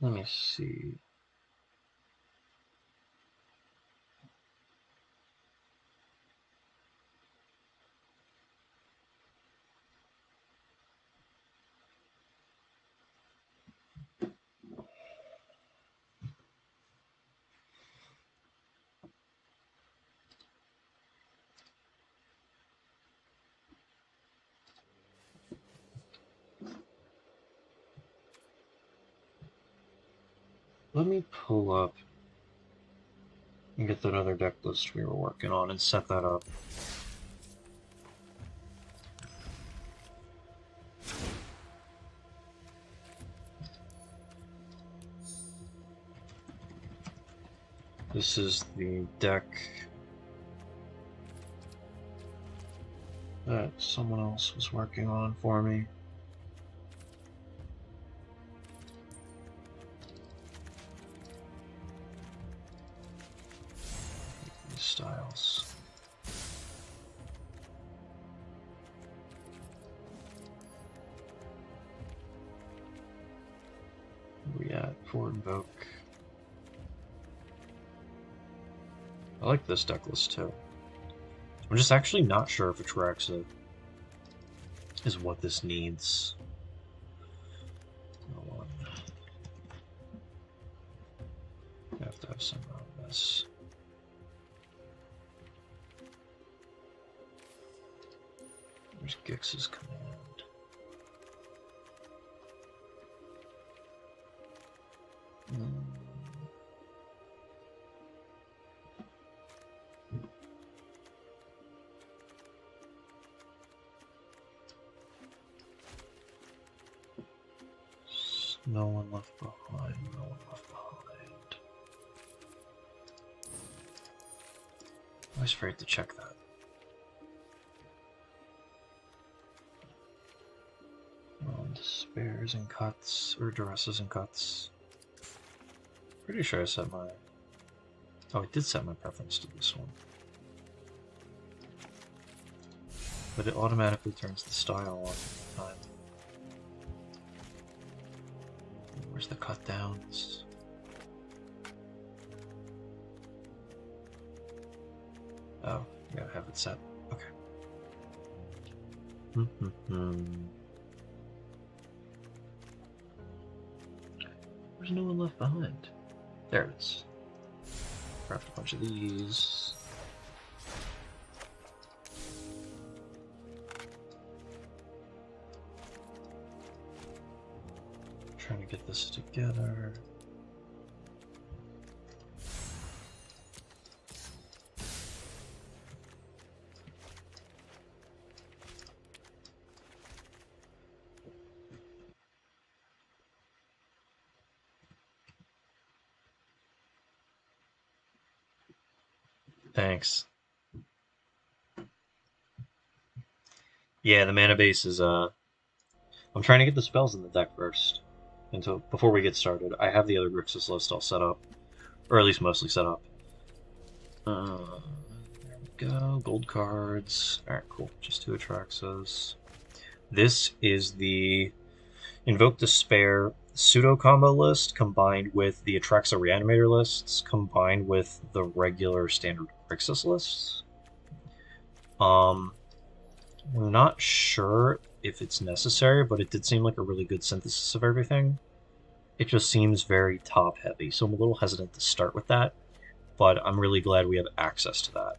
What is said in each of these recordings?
Let me see. Let me pull up and get that other deck list we were working on and set that up. This is the deck that someone else was working on for me. These styles. Where we at for Invoke? I like this deck list too. I'm just actually not sure if Atraxa is what this needs. Hold on. I have to have some of this. There's Grixis command. No one left behind, no one left behind. I always forget to check that. Despairs and cuts, or duresses and cuts. Pretty sure I set my... Oh, I did set my preference to this one. But it automatically turns the style on time. Where's the cut downs? Oh, you gotta have it set. Okay. There's no one left behind. There it is. Craft a bunch of these. Trying to get this together. Thanks. Yeah, the mana base is I'm trying to get the spells in the deck first. Until before we get started. I have the other Grixis list all set up. Or at least mostly set up. There we go. Gold cards. Alright, cool. Just 2 Atraxas. This is the Invoke Despair pseudo combo list combined with the Atraxa Reanimator lists combined with the regular standard Grixis lists. We're not sure if it's necessary, but it did seem like a really good synthesis of everything. It just seems very top heavy, so I'm a little hesitant to start with that, but I'm really glad we have access to that.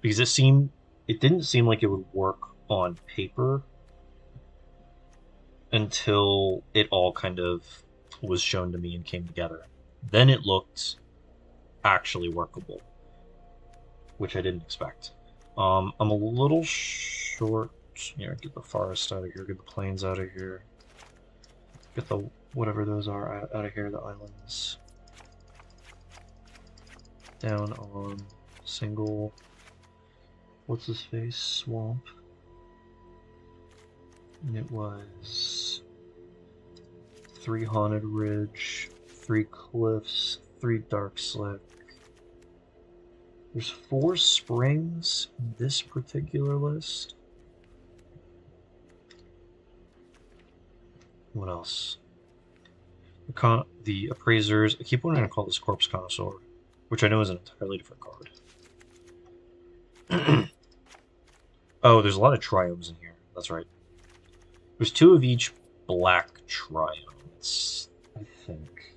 Because it didn't seem like it would work on paper until it all kind of was shown to me and came together. Then it looked actually workable, which I didn't expect. I'm a little short. You know, get the forest out of here, get the plains out of here, get the whatever those are out of here, the islands. Down on single. What's his face? Swamp. And it was 3 Haunted Ridge, 3 Cliffs, 3 Dark Slick. There's 4 springs in this particular list. What else? The Appraisers. I keep wanting to call this Corpse Connoisseur, which I know is an entirely different card. Oh, there's a lot of Triomes in here. That's right. There's 2 of each black Triome. It's, I think.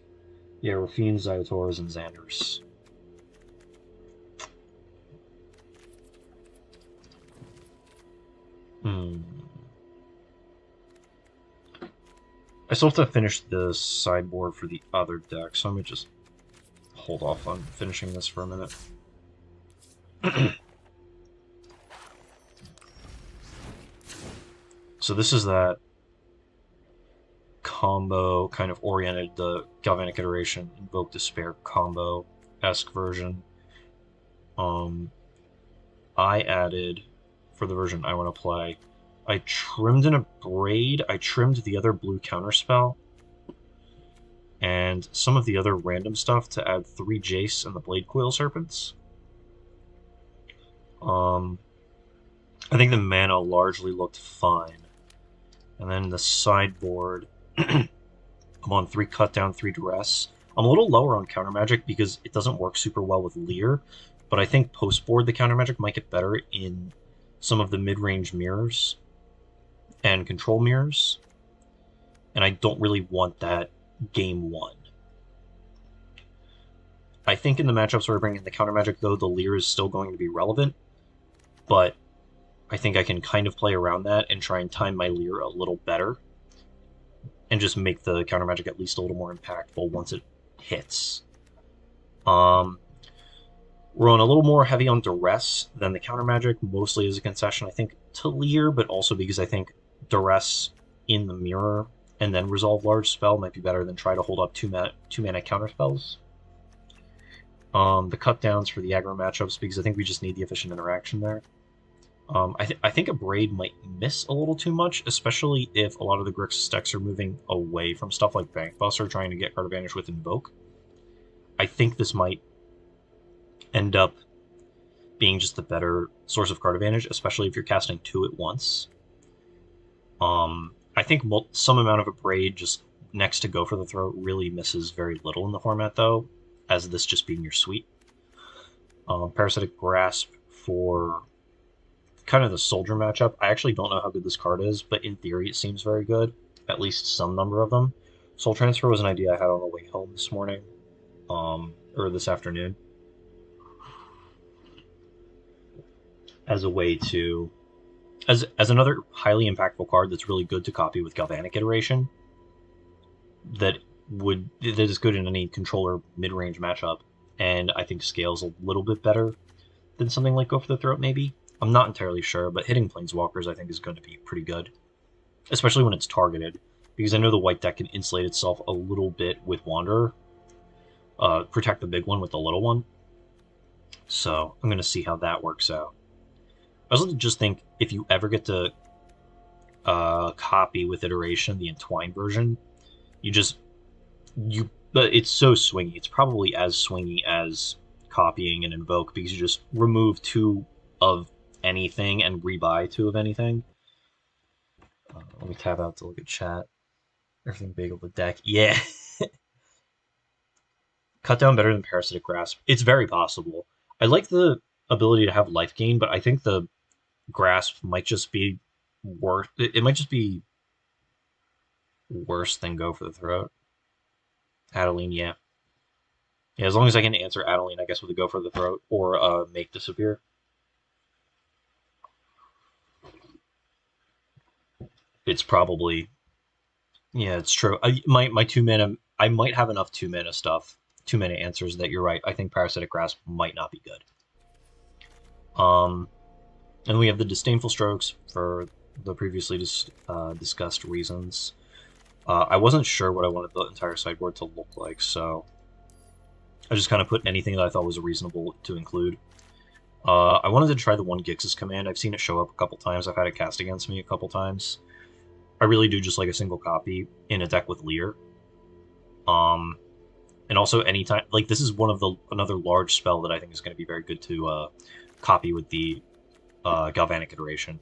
Yeah, Rafine, Ziotoras, and Xanders. I still have to finish the sideboard for the other deck, so I'm gonna just hold off on finishing this for a minute. So this is that combo kind of oriented, the Galvanic Iteration, Invoke Despair combo-esque version. I added, for the version I want to play, I trimmed in a Braid, I trimmed the other blue counterspell, and some of the other random stuff to add 3 Jace and the Blade Coil Serpents. I think the mana largely looked fine. And then the sideboard, I'm on 3 Cut Down, 3 Duress. I'm a little lower on Counter Magic because it doesn't work super well with Leer, but I think post-board the Counter Magic might get better in some of the mid-range mirrors and control mirrors, and I don't really want that game 1. I think in the matchups where I bring in the Counter Magic, though, the Leer is still going to be relevant, but I think I can kind of play around that and try and time my Leer a little better and just make the Counter Magic at least a little more impactful once it hits. We're on a little more heavy on Duress than the Counter Magic, mostly as a concession, I think, to Leer, but also because I think Duress in the mirror and then resolve large spell might be better than try to hold up 2-mana counter spells. The cut downs for the aggro matchups because I think we just need the efficient interaction there. I think a Braid might miss a little too much, especially if a lot of the Grixis decks are moving away from stuff like Bank Buster, trying to get card advantage with Invoke. I think this might end up being just the better source of card advantage, especially if you're casting 2 at once. I think some amount of a Braid just next to Go for the Throat really misses very little in the format, though, as this just being your suite. Parasitic Grasp for kind of the Soldier matchup. I actually don't know how good this card is, but in theory it seems very good, at least some number of them. Soul Transfer was an idea I had on the way home this morning, or this afternoon, as a way to, as another highly impactful card that's really good to copy with Galvanic Iteration, that is good in any controller mid-range matchup, and I think scales a little bit better than something like Go for the Throat, maybe. I'm not entirely sure, but hitting Planeswalkers I think is going to be pretty good, especially when it's targeted, because I know the white deck can insulate itself a little bit with Wanderer, protect the big one with the little one, so I'm going to see how that works out. I also just think if you ever get to copy with Iteration the Entwined version, but it's so swingy. It's probably as swingy as copying an Invoke, because you just remove 2 of anything and rebuy 2 of anything. Let me tab out to look at chat. Everything big on the deck. Yeah. Cut down better than Parasitic Grasp. It's very possible. I like the ability to have life gain, but I think the Grasp might just be worse. It might just be worse than Go for the Throat. Adeline, yeah. Yeah, as long as I can answer Adeline, I guess, with a Go for the Throat or Make Disappear. It's probably, yeah, it's true. My 2 mana, I might have enough 2 mana stuff, 2 mana answers that you're right. I think Parasitic Grasp might not be good. And we have the Disdainful Strokes for the previously discussed reasons. I wasn't sure what I wanted the entire sideboard to look like, so I just kind of put anything that I thought was reasonable to include. I wanted to try the 1 Grixis command. I've seen it show up a couple times. I've had it cast against me a couple times. I really do just like a single copy in a deck with Leer. And also anytime, like, this is one of another large spell that I think is going to be very good to copy with the Galvanic Iteration.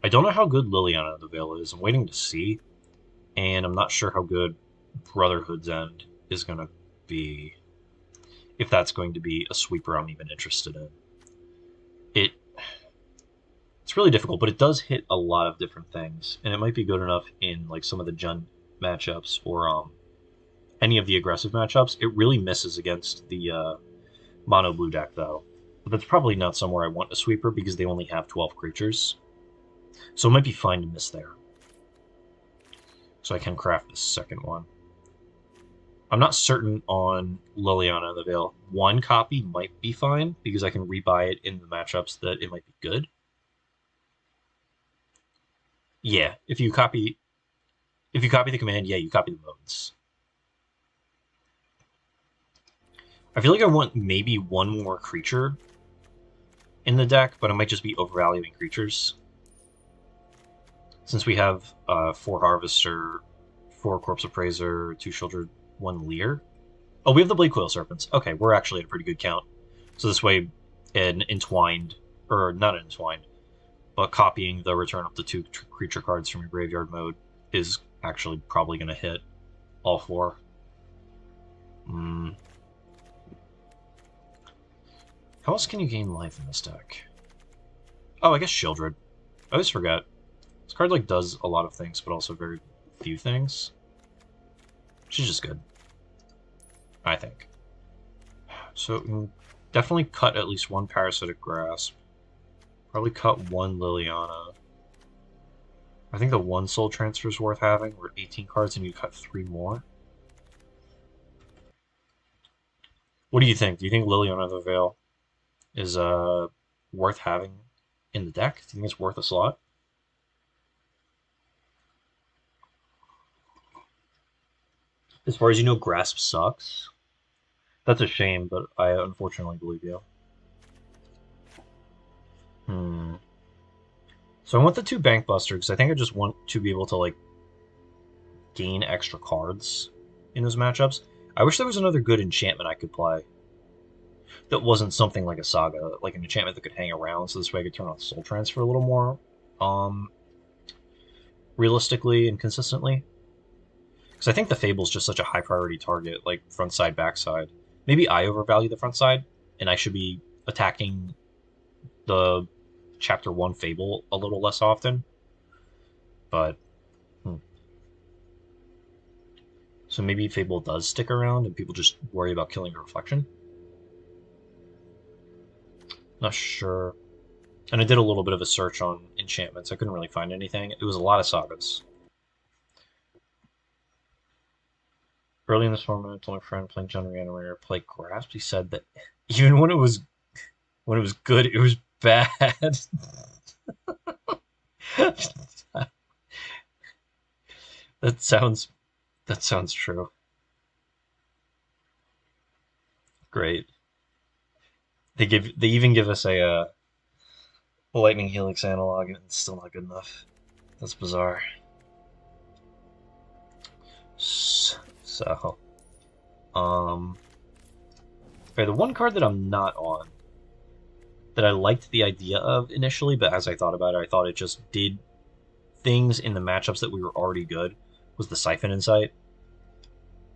I don't know how good Liliana of the Veil is. I'm waiting to see. and I'm not sure how good Brotherhood's End is going to be. If that's going to be a sweeper I'm even interested in. It it's really difficult, but it does hit a lot of different things, and it might be good enough in like some of the Jund matchups or any of the aggressive matchups. It really misses against the mono blue deck though. But that's probably not somewhere I want a sweeper because they only have 12 creatures. So it might be fine to miss there. So I can craft this second one. I'm not certain on Liliana the Veil. One copy might be fine because I can rebuy it in the matchups that it might be good. Yeah, if you copy the command, yeah, you copy the modes. I feel like I want maybe one more creature in the deck, but I might just be overvaluing creatures. Since we have 4 Harvester, 4 Corpse Appraiser, 2 Shieldred, 1 Leer. Oh, we have the Blade Coil Serpents. Okay, we're actually at a pretty good count. So this way, an entwined, or not entwined, but copying the return of the 2 creature cards from your graveyard mode is actually probably going to hit all 4. How else can you gain life in this deck? Oh, I guess Shieldred. I always forget. This card like does a lot of things, but also very few things. She's just good, I think. So definitely cut at least 1 Parasitic Grasp. Probably cut 1 Liliana. I think the 1 Soul Transfer is worth having. We're at 18 cards and you cut 3 more. What do you think? Do you think Liliana the Veil is worth having in the deck? Do you think it's worth a slot? As far as you know, Grasp sucks. That's a shame, but I unfortunately believe you. So I want the 2 Bank Buster because I think I just want to be able to like gain extra cards in those matchups. I wish there was another good enchantment I could play that wasn't something like a Saga, like an enchantment that could hang around, so this way I could turn on Soul Transfer a little more realistically and consistently. Because I think the Fable's just such a high priority target, like front side, back side. Maybe I overvalue the front side, and I should be attacking the Chapter 1 Fable a little less often. But, So maybe Fable does stick around, and people just worry about killing a Reflection? Not sure. And I did a little bit of a search on enchantments. I couldn't really find anything. It was a lot of sagas. Early in this format, I told my friend playing John Reanimator play Grasp. He said that even when it was good, it was bad. that sounds true. Great. They even give us a Lightning Helix analog, and it's still not good enough. That's bizarre. So, okay, the one card that I'm not on, that I liked the idea of initially, but as I thought about it, I thought it just did things in the matchups that we were already good, was the Siphon Insight.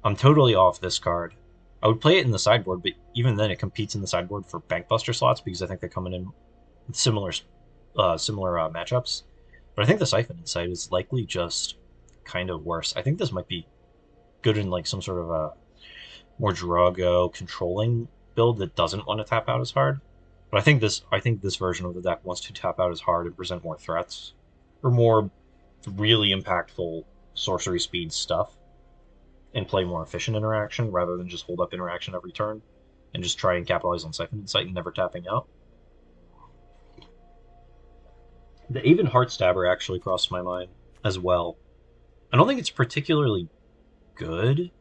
I'm totally off this card. I would play it in the sideboard, but even then it competes in the sideboard for Bankbuster slots because I think they're coming in with similar matchups. But I think the Siphon Insight is likely just kind of worse. I think this might be good in like some sort of a more Drago controlling build that doesn't want to tap out as hard. But I think this version of the deck wants to tap out as hard and present more threats or more really impactful sorcery speed stuff and play more efficient interaction rather than just hold up interaction every turn and just try and capitalize on Siphon Insight and never tapping out. The Aven Heartstabber actually crossed my mind as well. I don't think it's particularly good,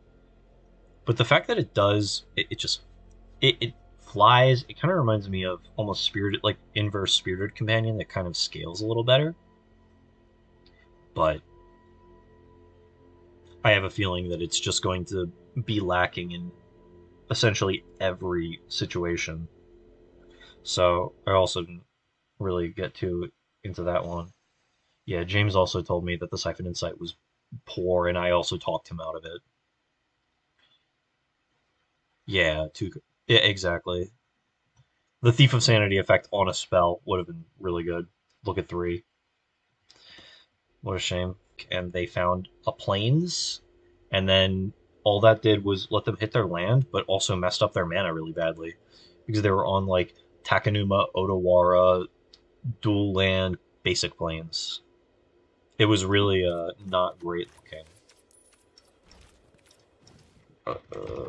but the fact that it does, it flies. It kind of reminds me of almost Spirited, like inverse Spirited Companion that kind of scales a little better. But I have a feeling that it's just going to be lacking in essentially every situation. So I also didn't really get into that one. Yeah, James also told me that the Siphon Insight was poor, and I also talked him out of it. Yeah, yeah, exactly. The Thief of Sanity effect on a spell would have been really good. Look at 3. What a shame. And they found a plains, and then all that did was let them hit their land, but also messed up their mana really badly. Because they were on like Takanuma, Otawara, dual land, basic plains. It was really not great looking.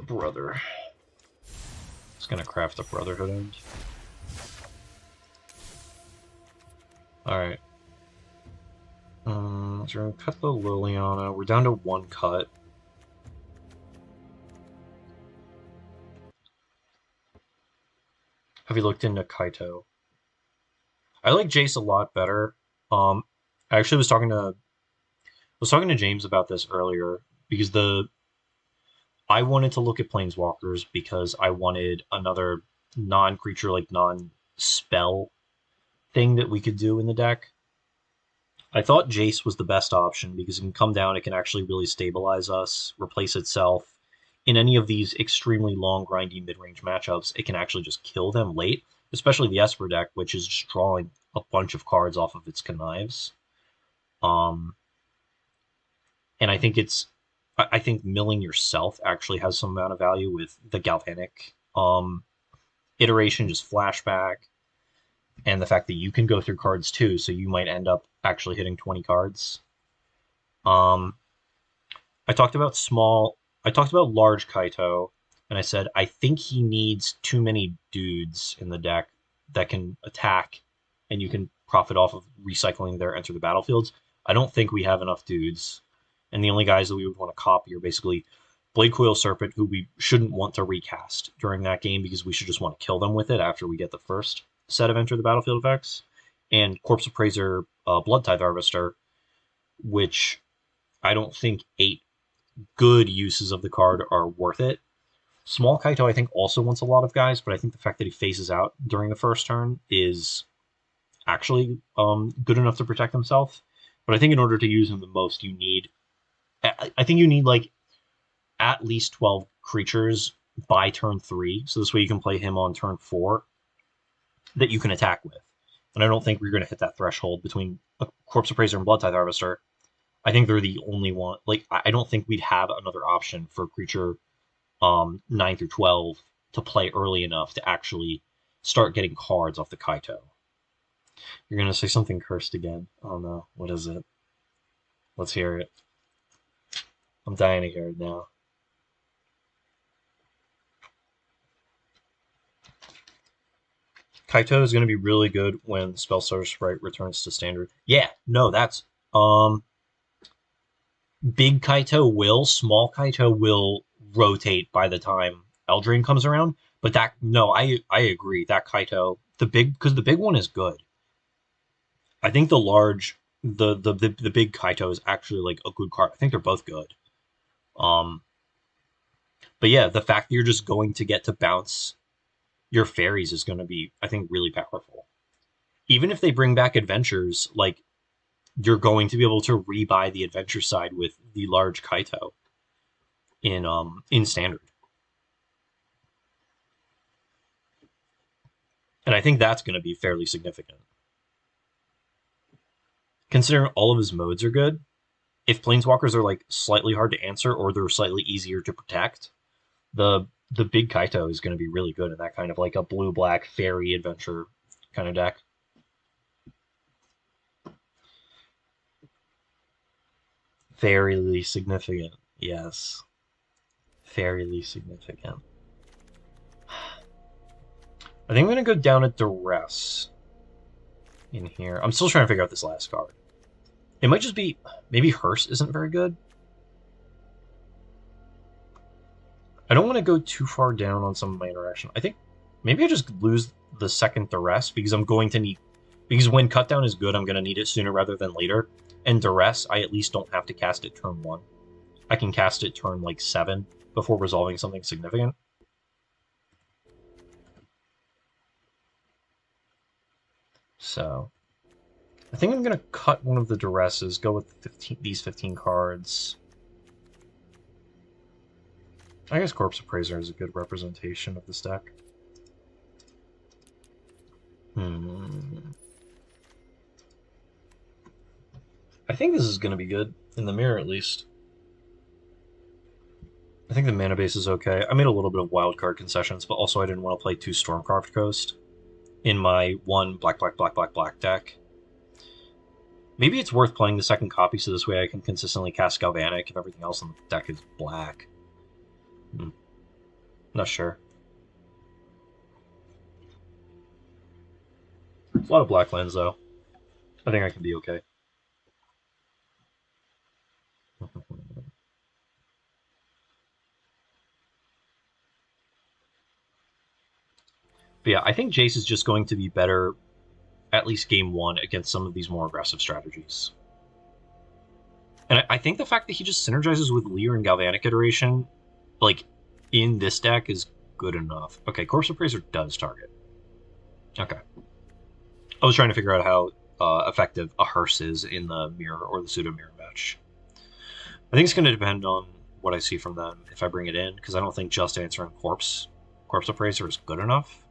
Brother. Just gonna craft a Brotherhood end. Alright. So we're gonna cut the Liliana. We're down to 1 cut. Have you looked into Kaito? I like Jace a lot better. I actually was talking to James about this earlier because I wanted to look at Planeswalkers because I wanted another non-creature, like non-spell thing that we could do in the deck. I thought Jace was the best option because it can come down, it can actually really stabilize us, replace itself. In any of these extremely long, grindy mid-range matchups, it can actually just kill them late, especially the Esper deck, which is just drawing a bunch of cards off of its connives. Um, and I think milling yourself actually has some amount of value with the Galvanic iteration, just flashback, and the fact that you can go through cards too, so you might end up actually hitting 20 cards. Um, I talked about large Kaito, and I said I think he needs too many dudes in the deck that can attack, and you can profit off of recycling their enter the battlefields. I don't think we have enough dudes, and the only guys that we would want to copy are basically Blade Coil Serpent, who we shouldn't want to recast during that game because we should just want to kill them with it after we get the first set of enter the battlefield effects, and Corpse Appraiser Blood Tithe Harvester, which I don't think 8 good uses of the card are worth it. Small Kaito, I think, also wants a lot of guys, but I think the fact that he phases out during the first turn is actually good enough to protect himself. But I think in order to use him the most, I think you need like at least 12 creatures by turn 3. So this way you can play him on turn 4 that you can attack with. And I don't think we're going to hit that threshold between a Corpse Appraiser and Blood Tithe Harvester. I think they're the only one. Like, I don't think we'd have another option for creature 9 through 12 to play early enough to actually start getting cards off the Kaito. You're going to say something cursed again. Oh no, what is it? Let's hear it. I'm dying to hear it now. Kaito is going to be really good when Spellstar Sprite returns to standard. Yeah, no, that's big Kaito will, small Kaito will rotate by the time Eldraine comes around. But I agree. That Kaito, because the big one is good. I think the big Kaito is actually like a good card. I think they're both good. But yeah, the fact that you're just going to get to bounce your fairies is going to be, I think, really powerful. Even if they bring back adventures, like you're going to be able to rebuy the adventure side with the large Kaito in standard. And I think that's going to be fairly significant. Considering all of his modes are good, if Planeswalkers are like slightly hard to answer or they're slightly easier to protect, the big Kaito is going to be really good in that kind of like a blue-black fairy adventure kind of deck. Fairly significant, yes. Fairly significant. I think I'm going to go down at Duress in here. I'm still trying to figure out this last card. It might just be... Maybe Hearse isn't very good. I don't want to go too far down on some of my interaction. I think maybe I just lose the second Duress because I'm going to need... Because when Cutdown is good, I'm going to need it sooner rather than later. And Duress, I at least don't have to cast it turn 1. I can cast it turn, like, 7 before resolving something significant. So... I think I'm gonna cut one of the duresses, go with these 15 cards. I guess Corpse Appraiser is a good representation of this deck. I think this is going to be good, in the mirror at least. I think the mana base is okay. I made a little bit of wildcard concessions, but also I didn't want to play 2 Stormcarved Coast in my 1 black deck. Maybe it's worth playing the second copy so this way I can consistently cast Galvanic if everything else in the deck is black. Not sure. It's a lot of black lands, though. I think I can be okay. But yeah, I think Jace is just going to be better, at least game 1, against some of these more aggressive strategies. And I think the fact that he just synergizes with Leer and Galvanic Iteration, like, in this deck is good enough. Okay, Corpse Appraiser does target. Okay. I was trying to figure out how effective a Hearse is in the mirror or the pseudo-mirror match. I think it's going to depend on what I see from them if I bring it in, because I don't think just answering Corpse Appraiser is good enough.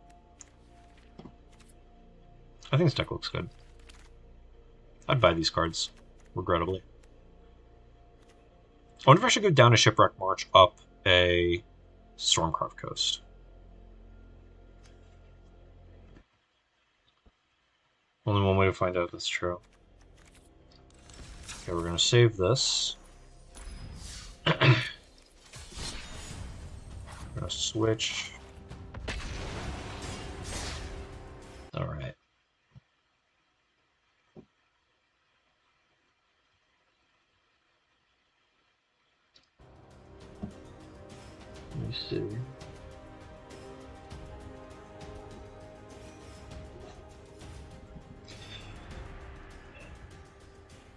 I think this deck looks good. I'd buy these cards, regrettably. I wonder if I should go down a Shipwreck March, up a Stormcarved Coast. Only one way to find out if that's true. Okay, we're going to save this. We're going to switch. Alright. Let me see.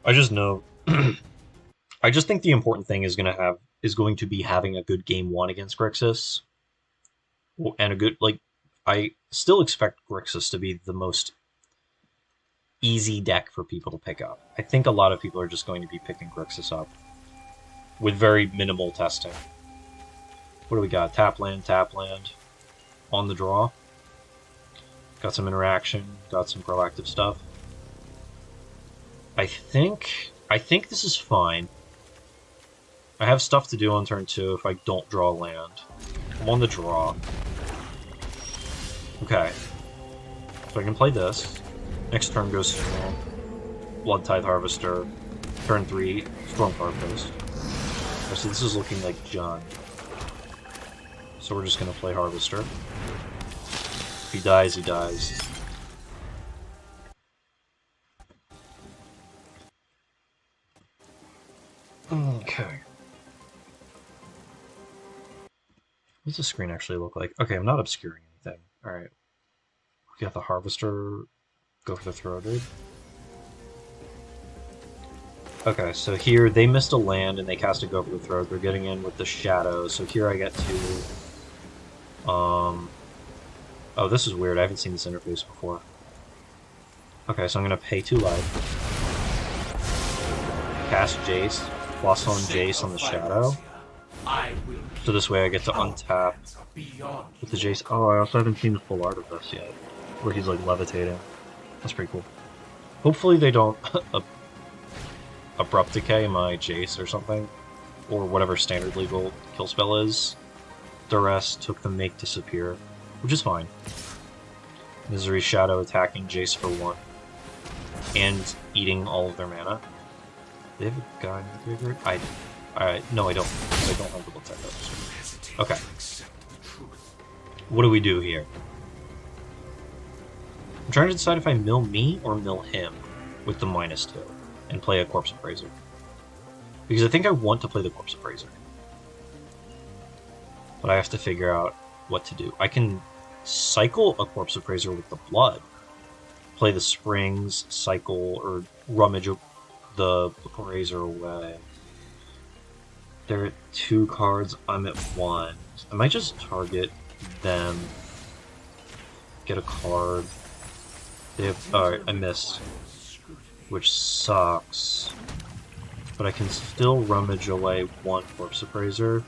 I just know. I just think the important thing is going to be having a good game 1 against Grixis, and a good I still expect Grixis to be the most easy deck for people to pick up. I think a lot of people are just going to be picking Grixis up with very minimal testing. What do we got? Tap land, on the draw. Got some interaction, got some proactive stuff. I think this is fine. I have stuff to do on turn 2 if I don't draw land. I'm on the draw. Okay. So I can play this. Next turn goes Blood Tithe Harvester. Turn 3, Stormcarved Coast. So this is looking like John. So we're just going to play Harvester. If he dies, he dies. Okay. What does the screen actually look like? Okay, I'm not obscuring anything. Alright. We got the Harvester. Go for the Throated. Okay, so here they missed a land and they cast a Go for the Throat. They're getting in with the Shadow. So here I get to... Oh, this is weird. I haven't seen this interface before. Okay, so I'm going to pay 2 life. Cast Jace. Plus on Jace on the Shadow. So this way I get to untap with the Jace. Oh, I also haven't seen the full art of this yet. Where he's like levitating. That's pretty cool. Hopefully they don't Abrupt Decay my Jace or something. Or whatever standard legal kill spell is. Duress took the Make disappear. Which is fine. Misery Shadow attacking Jace for 1. And eating all of their mana. They have a guy in the graveyard? No, I don't. I don't have the Blood Tithe. Okay. What do we do here? I'm trying to decide if I mill me or mill him with the -2 and play a Corpse Appraiser. Because I think I want to play the Corpse Appraiser. But I have to figure out what to do. I can cycle a Corpse Appraiser with the blood. Play the springs, cycle, or rummage the Appraiser away. They're at 2 cards, I'm at 1. I might just target them. Get a card. They have... Alright, I missed. which sucks. But I can still rummage away one Corpse Appraiser.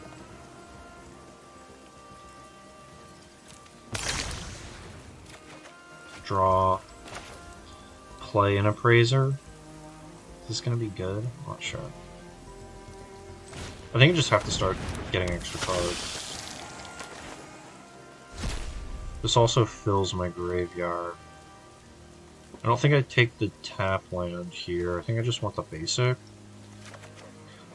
Draw. Play an Appraiser. Is this gonna be good? I'm not sure. I think I just have to start getting extra cards. This also fills my graveyard. I don't think I take the tap land here. I think I just want the basic.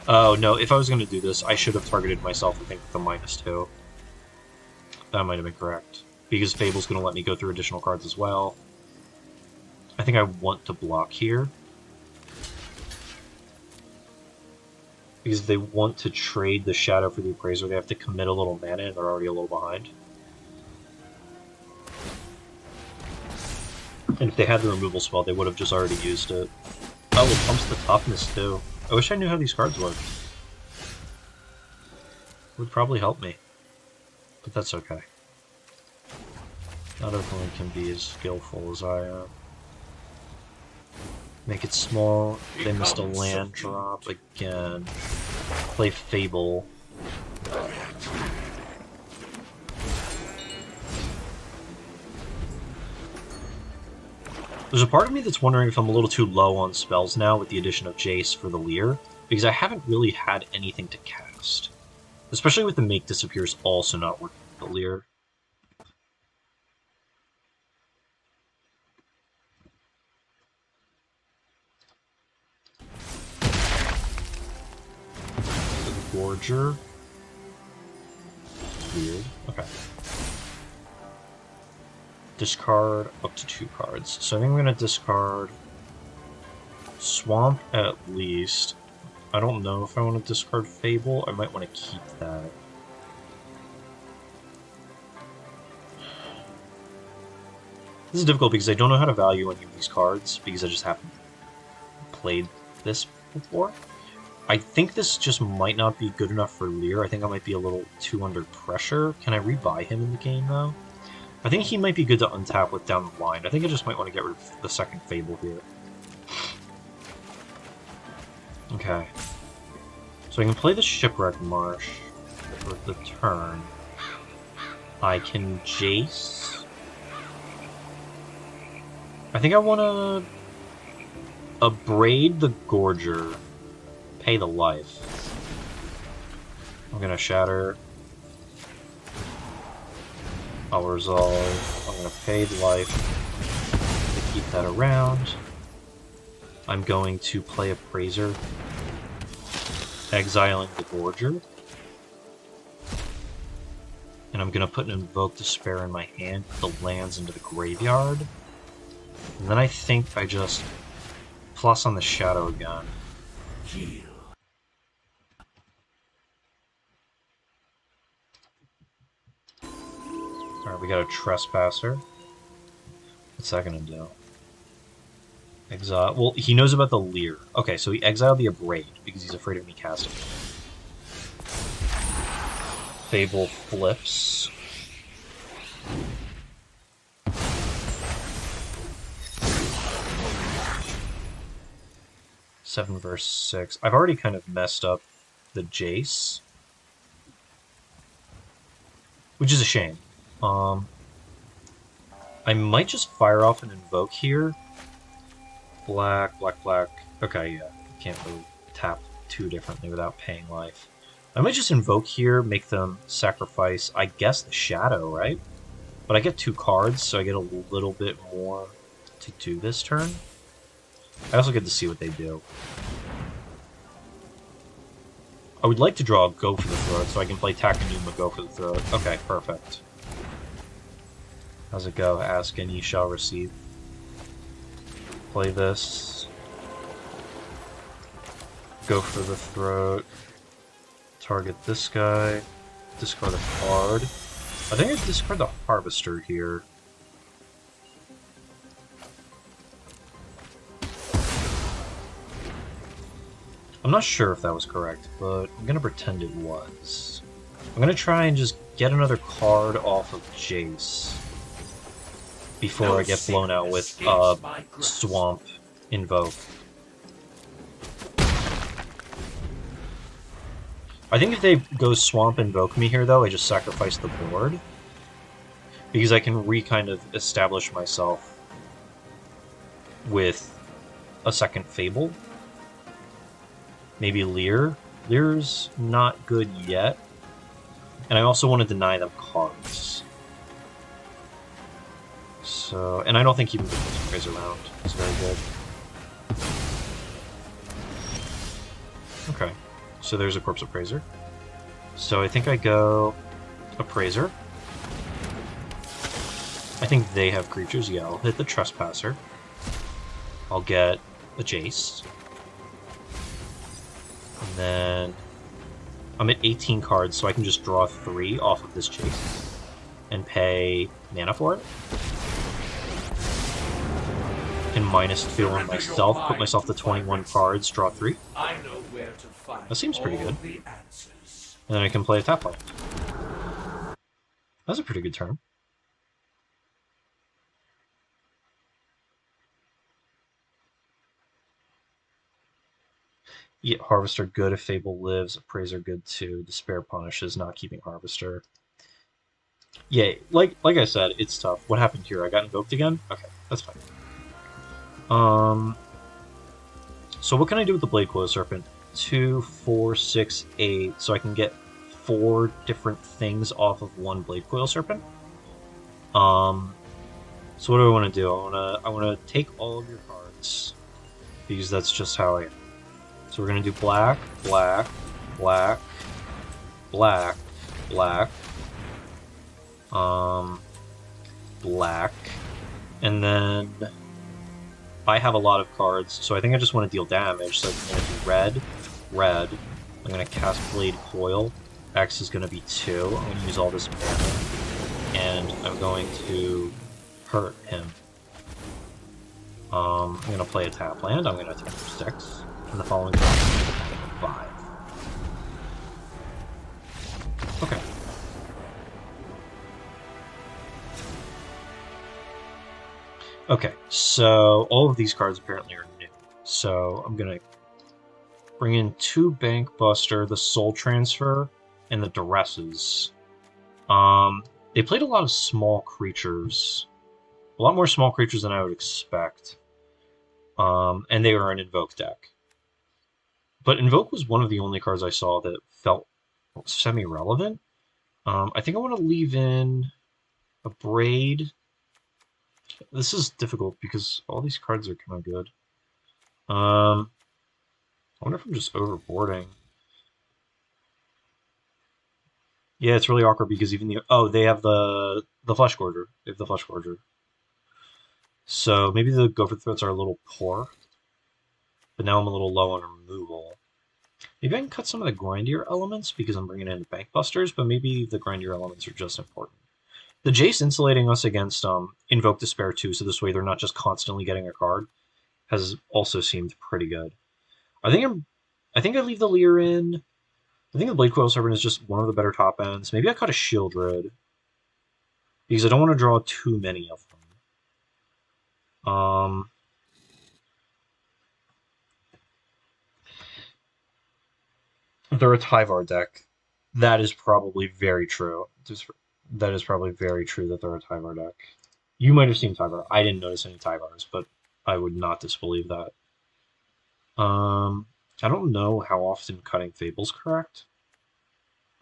Oh, no, if I was going to do this, I should have targeted myself, I think, with the -2. That might have been correct. Because Fable's going to let me go through additional cards as well. I think I want to block here. Because if they want to trade the Shadow for the Appraiser, they have to commit a little mana, and they're already a little behind. And if they had the removal spell, they would have just already used it. Oh, it pumps the toughness, too. I wish I knew how these cards work. It would probably help me. But that's okay. Not everyone can be as skillful as I am. Make it small. They missed a land drop again. Play Fable. There's a part of me that's wondering if I'm a little too low on spells now with the addition of Jace for the Leer, because I haven't really had anything to cast. Especially with the Make Disappears also not working with the Leer. The Gorger. Weird. Okay. Discard up to 2 cards. So I think I'm going to discard Swamp at least. I don't know if I want to discard Fable. I might want to keep that. This is difficult because I don't know how to value any of these cards because I just haven't played this before. I think this just might not be good enough for Leer. I think I might be a little too under pressure. Can I rebuy him in the game though? I think he might be good to untap with down the line. I think I just might want to get rid of the second Fable here. Okay. So I can play the Shipwreck Marsh for the turn. I can Jace. I think I want to Abrade the Gorger. Pay the life. I'm going to Shatter. I'll resolve. I'm going to pay the life to keep that around. I'm going to play Appraiser, exiling the Gorger. And I'm going to put an Invoke Despair in my hand, put the lands into the graveyard. And then I think I just plus on the Shadow again. Alright, we got a Trespasser. What's that gonna do? Exile. Well, he knows about the Leer. Okay, so he exiled the Abrade because he's afraid of me casting it. Fable flips. Seven versus 6. I've already kind of messed up the Jace, which is a shame. I might just fire off an Invoke here. Black, black, black. Okay, yeah. Can't really tap too differently without paying life. I might just Invoke here, make them sacrifice, I guess, the Shadow, right? But I get 2 cards, so I get a little bit more to do this turn. I also get to see what they do. I would like to draw a Go for the Throat, so I can play Takenuma Go for the Throat. Okay, perfect. How's it go? Ask and ye shall receive. Play this. Go for the Throat. Target this guy. Discard a card. I think I discard the Harvester here. I'm not sure if that was correct, but I'm gonna pretend it was. I'm gonna try and just get another card off of Jace before I get blown out with Swamp Invoke. I think if they go Swamp Invoke me here, though, I just sacrifice the board. Because I can kind of establish myself with a second Fable. Maybe Leer. Leer's not good yet. And I also want to deny them cards. So, and I don't think keeping the Grazer around is very good. Okay, so there's a Corpse Appraiser. So I think I go Appraiser. I think they have creatures, yeah. I'll hit the Trespasser. I'll get a Jace. And then I'm at 18 cards, so I can just draw 3 off of this Jace and pay mana for it. Can minus 2 on myself, put myself to 21 cards, draw 3. I know where to find That seems pretty good. the answers. And then I can play a tap land. That's a pretty good turn. Yeah, Harvester good if Fable lives. Appraiser good too. Despair punishes not keeping Harvester. Yeah, like I said, it's tough. What happened here? I got invoked again? Okay, that's fine. So what can I do with the Blade Coil Serpent? 2, 4, 6, 8. So I can get 4 different things off of one Blade Coil Serpent. So what do I want to do? I want to take all of your cards because that's just how I am. So we're gonna do black, black, black, black, black, black, and then I have a lot of cards, so I think I just want to deal damage. So I'm gonna do red, red. I'm gonna cast Blade Coil. X is gonna be 2. I'm gonna use all this mana, and I'm going to hurt him. I'm gonna play a tap land. I'm gonna attack for 6. And the following turn, 5. Okay. Okay, so all of these cards apparently are new. So I'm gonna bring in 2 Bank Buster, the Soul Transfer, and the Duresses. They played a lot of small creatures. A lot more small creatures than I would expect. And they were an Invoke deck. But Invoke was one of the only cards I saw that felt semi-relevant. I think I want to leave in a Braid. This is difficult because all these cards are kind of good. I wonder if I'm just overboarding. Yeah, it's really awkward because even the... Oh, they have the Flesh Gorger. They have the Flesh Gorger. So maybe the Gopher Throats are a little poor. But now I'm a little low on removal. Maybe I can cut some of the grindier elements because I'm bringing in Bank Busters, but maybe the grindier elements are just important. The Jace insulating us against Invoke Despair too, so this way they're not just constantly getting a card, has also seemed pretty good. I think I leave the Leer in. I think the Blade Coil Serpent is just one of the better top ends. Maybe I cut a Shieldred because I don't want to draw too many of them. They're a Tyvar deck. That is probably very true. That is probably very true that they're a Tyvar deck. You might have seen Tyvar. I didn't notice any Tyvars, but I would not disbelieve that. I don't know how often cutting Fable's correct.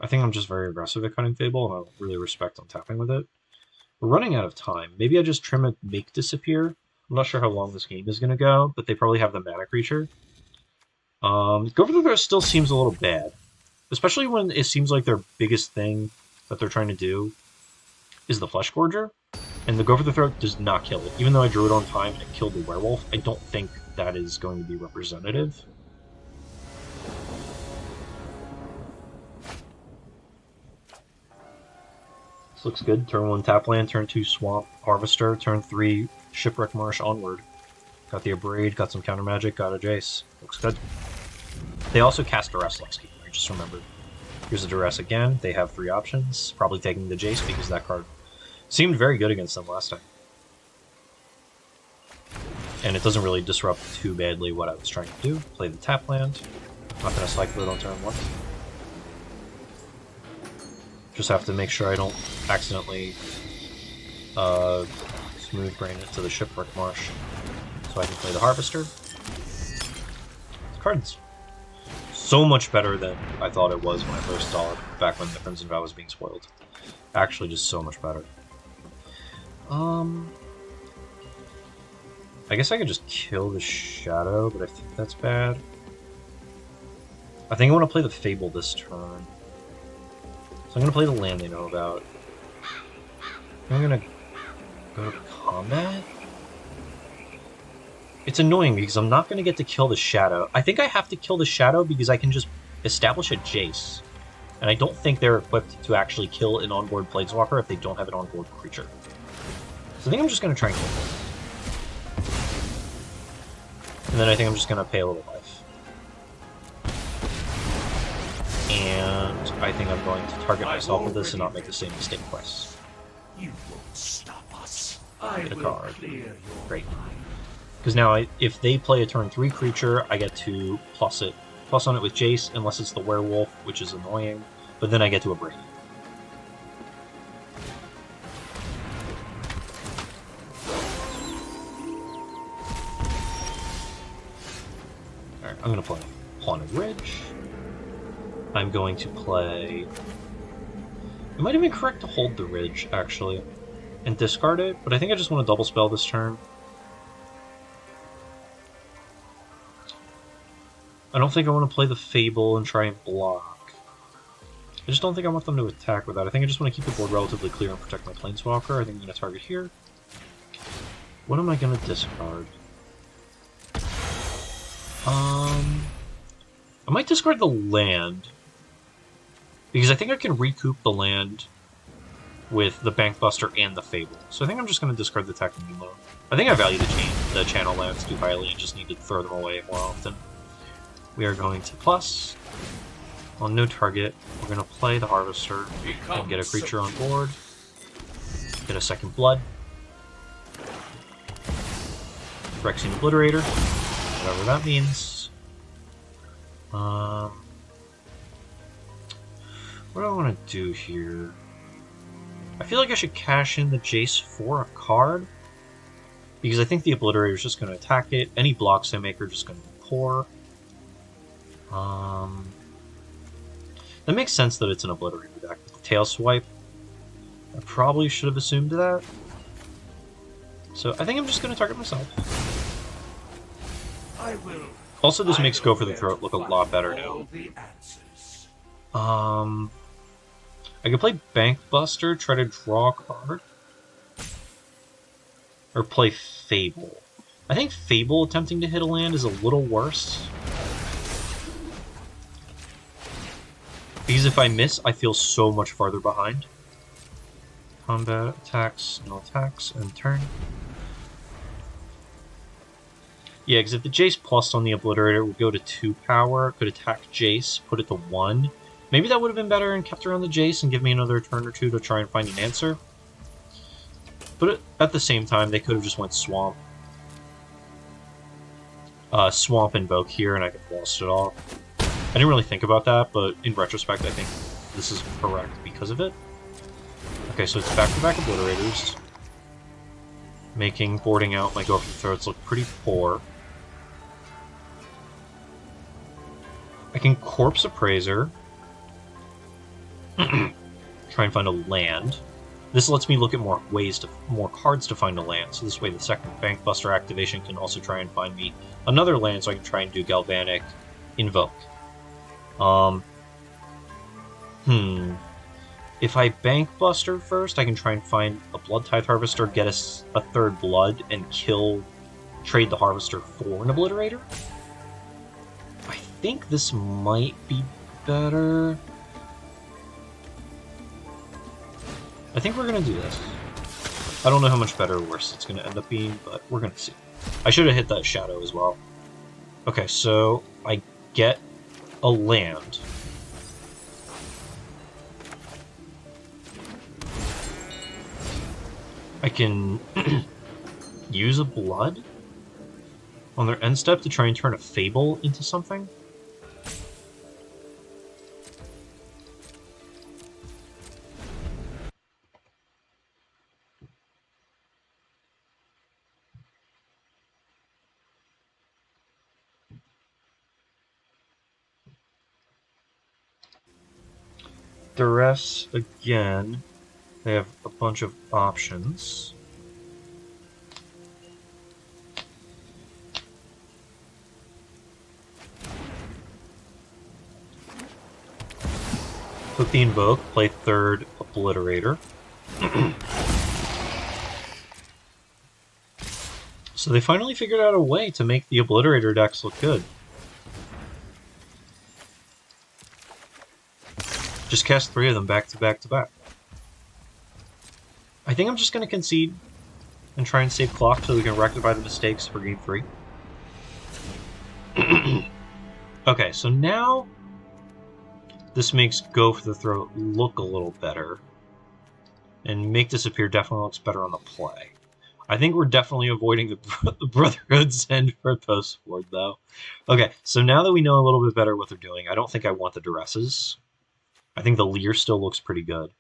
I think I'm just very aggressive at cutting Fable, and I don't really respect on tapping with it. We're running out of time. Maybe I just trim a Make Disappear. I'm not sure how long this game is going to go, but they probably have the mana creature. Go for the Throat still seems a little bad. Especially when it seems like their biggest thing that they're trying to do is the Flesh Gorger. And the Go for the Throat does not kill it. Even though I drew it on time and it killed the werewolf, I don't think that is going to be representative. This looks good. Turn 1 tap land, turn 2 swamp harvester, turn 3 shipwreck marsh onward. Got the Abrade, got some counter magic, got a Jace. Looks good. They also cast Duress last game, I just remembered. Here's a Duress again. They have 3 options. Probably taking the Jace because that card seemed very good against them last time. and it doesn't really disrupt too badly what I was trying to do. Play the tap land. Not going to cycle it on turn 1. Just have to make sure I don't accidentally smooth brain it to the Shipwreck Marsh. So I can play the Harvester. The card's so much better than I thought it was when I first saw it, back when the Crimson Vow was being spoiled. Actually, just so much better. I guess I could just kill the Shadow, but I think that's bad. I think I want to play the Fable this turn. So I'm going to play the land they know about. I'm going to go to combat? It's annoying because I'm not going to get to kill the Shadow. I think I have to kill the Shadow because I can just establish a Jace. And I don't think they're equipped to actually kill an onboard Planeswalker if they don't have an onboard creature. So I think I'm just going to try and kill it. And then I think I'm just going to pay a little life. And I think I'm going to target myself with this and not make the same mistake twice. You won't stop us. I The will card. clear your Great. mind. Because now, if they play a turn 3 creature, I get to plus on it with Jace, unless it's the Werewolf, which is annoying. But then I get to a Brady. Alright, I'm going to play Haunted Ridge. I'm going to play... It might have been correct to hold the Ridge, actually, and discard it, but I think I just want to double spell this turn. I don't think I want to play the Fable and try and block. I just don't think I want them to attack with that. I think I just want to keep the board relatively clear and protect my Planeswalker. I think I'm going to target here. What am I going to discard? I might discard the land, because I think I can recoup the land with the Bankbuster and the Fable. So I think I'm just going to discard the Takenuma. I think I value the channel lands too highly and just need to throw them away more often. We are going to plus. On no target, we're going to play the Harvester and get a creature on board. Get a second blood. Phyrexian Obliterator, whatever that means. What do I want to do here? I feel like I should cash in the Jace for a card, because I think the Obliterator is just going to attack it. Any blocks I make are just going to be poor. That makes sense that it's an Obliterator deck with the Tail Swipe. I probably should have assumed that. So I think I'm just going to target myself. I will. Also, this makes Go for the Throat look a lot better now. All the answers. I could play Bankbuster, try to draw a card. Or play Fable. I think Fable attempting to hit a land is a little worse. Because if I miss, I feel so much farther behind. Combat, attacks, no attacks, and turn. Yeah, because if the Jace plus on the Obliterator would go to 2 power, could attack Jace, put it to 1. Maybe that would have been better and kept her on the Jace and give me another turn or 2 to try and find an answer. But at the same time, they could have just went Swamp. Swamp Invoke here, and I could have lost it all. I didn't really think about that, but in retrospect, I think this is correct because of it. Okay, so it's back-to-back Obliterators, making boarding out my Go for the Throats look pretty poor. I can Corpse Appraiser, try and find a land. This lets me look at more cards to find a land, so this way the second Bankbuster activation can also try and find me another land, so I can try and do Galvanic Invoke. If I Bankbuster first, I can try and find a Blood Tithe Harvester, get us a third blood, and trade the Harvester for an Obliterator. I think this might be better. I think we're going to do this. I don't know how much better or worse it's going to end up being, but we're going to see. I should have hit that Shadow as well. Okay, so I get a land. I can use a blood. on their end step to try and turn a Fable into something. Duress, again, they have a bunch of options. Took the Invoke, play third Obliterator. So they finally figured out a way to make the Obliterator decks look good. Just cast 3 of them back to back to back. I think I'm just going to concede and try and save clock so we can rectify the mistakes for game 3. Okay, so now this makes Go for the Throat look a little better. And Make Disappear definitely looks better on the play. I think we're definitely avoiding the Brotherhood send for post-board, though. Okay, so now that we know a little bit better what they're doing, I don't think I want the Duresses. I think the Leer still looks pretty good.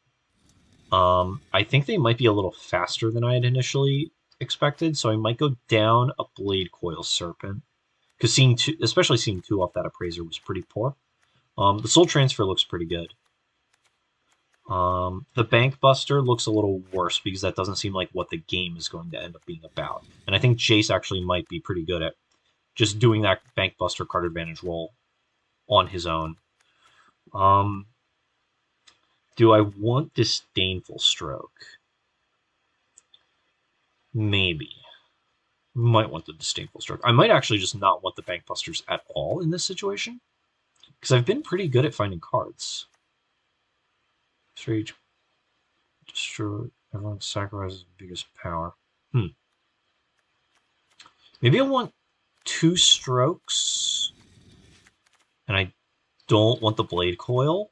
I think they might be a little faster than I had initially expected, so I might go down a Blade Coil Serpent. Because especially seeing 2 off that Appraiser was pretty poor. The Soul Transfer looks pretty good. The Bank Buster looks a little worse because that doesn't seem like what the game is going to end up being about. And I think Jace actually might be pretty good at just doing that Bank Buster card advantage roll on his own. Do I want Disdainful Stroke? Maybe. Might want the Disdainful Stroke. I might actually just not want the Bank Busters at all in this situation. Because I've been pretty good at finding cards. Rage, destroy, everyone sacrifices the biggest power. Maybe I want 2 strokes. And I don't want the Blade Coil.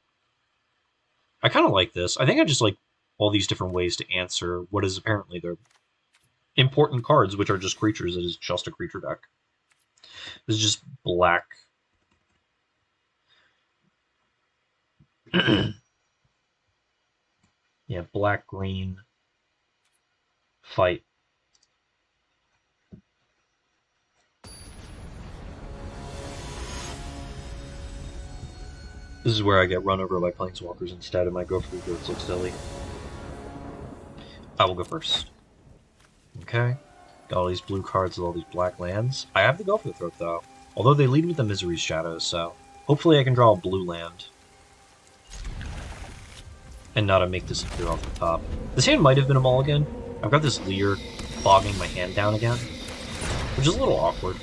I kind of like this. I think I just like all these different ways to answer what is apparently their important cards, which are just creatures. It is just a creature deck. This is just black. Yeah, black, green, fight. This is where I get run over by Planeswalkers instead, and my go for the Grixis looks silly. I will go first. Okay. Got all these blue cards with all these black lands. I have to go for the Throat, though. Although they lead with the Misery Shadows, so hopefully I can draw a blue land. And not a Make Disappear off the top. This hand might have been a mulligan. I've got this Leer bogging my hand down again, which is a little awkward.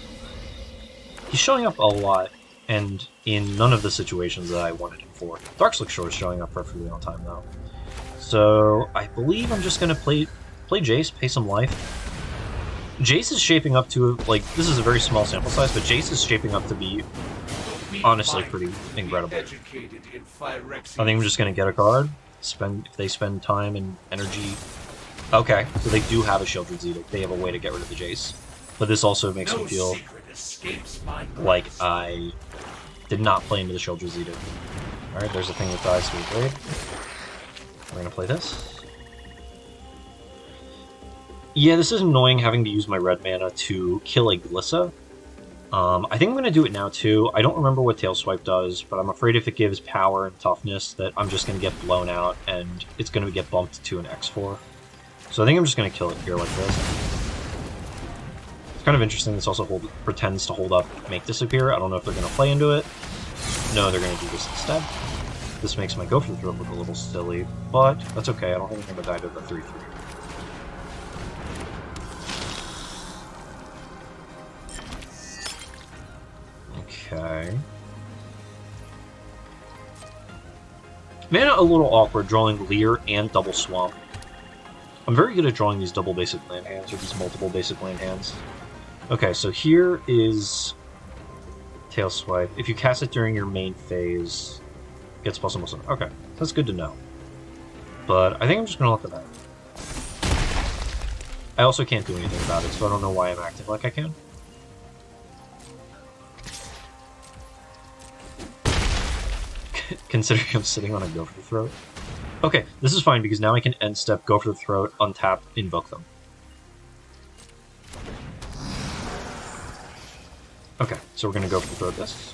He's showing up a lot, and in none of the situations that I wanted him for. Darkslick Shore is showing up perfectly on time, though. So I believe I'm just going to play Jace, pay some life. Jace is shaping up to, like, this is a very small sample size, but Jace is shaping up to be honestly pretty incredible. I think I'm just going to get a card. If they spend time and energy. Okay, so they do have a Sheoldred's Edict. They have a way to get rid of the Jace. But this also makes me feel like I did not play into the Sheoldred's Edict. Alright, there's a thing that dies to a blade. We're gonna play this. Yeah, this is annoying having to use my red mana to kill a Glissa. I think I'm going to do it now, too. I don't remember what Tail Swipe does, but I'm afraid if it gives power and toughness that I'm just going to get blown out, and it's going to get bumped to an X4. So I think I'm just going to kill it here like this. It's kind of interesting this also pretends to hold up Make Disappear. I don't know if they're going to play into it. No, they're going to do this instead. This makes my Go for the Throat look a little silly, but that's okay. I don't think I'm going to die to the 3-3. Okay. Mana a little awkward drawing Leer and double Swamp. I'm very good at drawing these double basic land hands, or these multiple basic land hands. Okay, so here is Tail Swipe. If you cast it during your main phase, it gets +1/+1. Okay, that's good to know. But I think I'm just gonna let that happen. I also can't do anything about it, so I don't know why I'm acting like I can. considering I'm sitting on a Go for the Throat. Okay, this is fine because now I can end step, Go for the Throat, untap, invoke them. Okay, so we're gonna Go for the Throat this.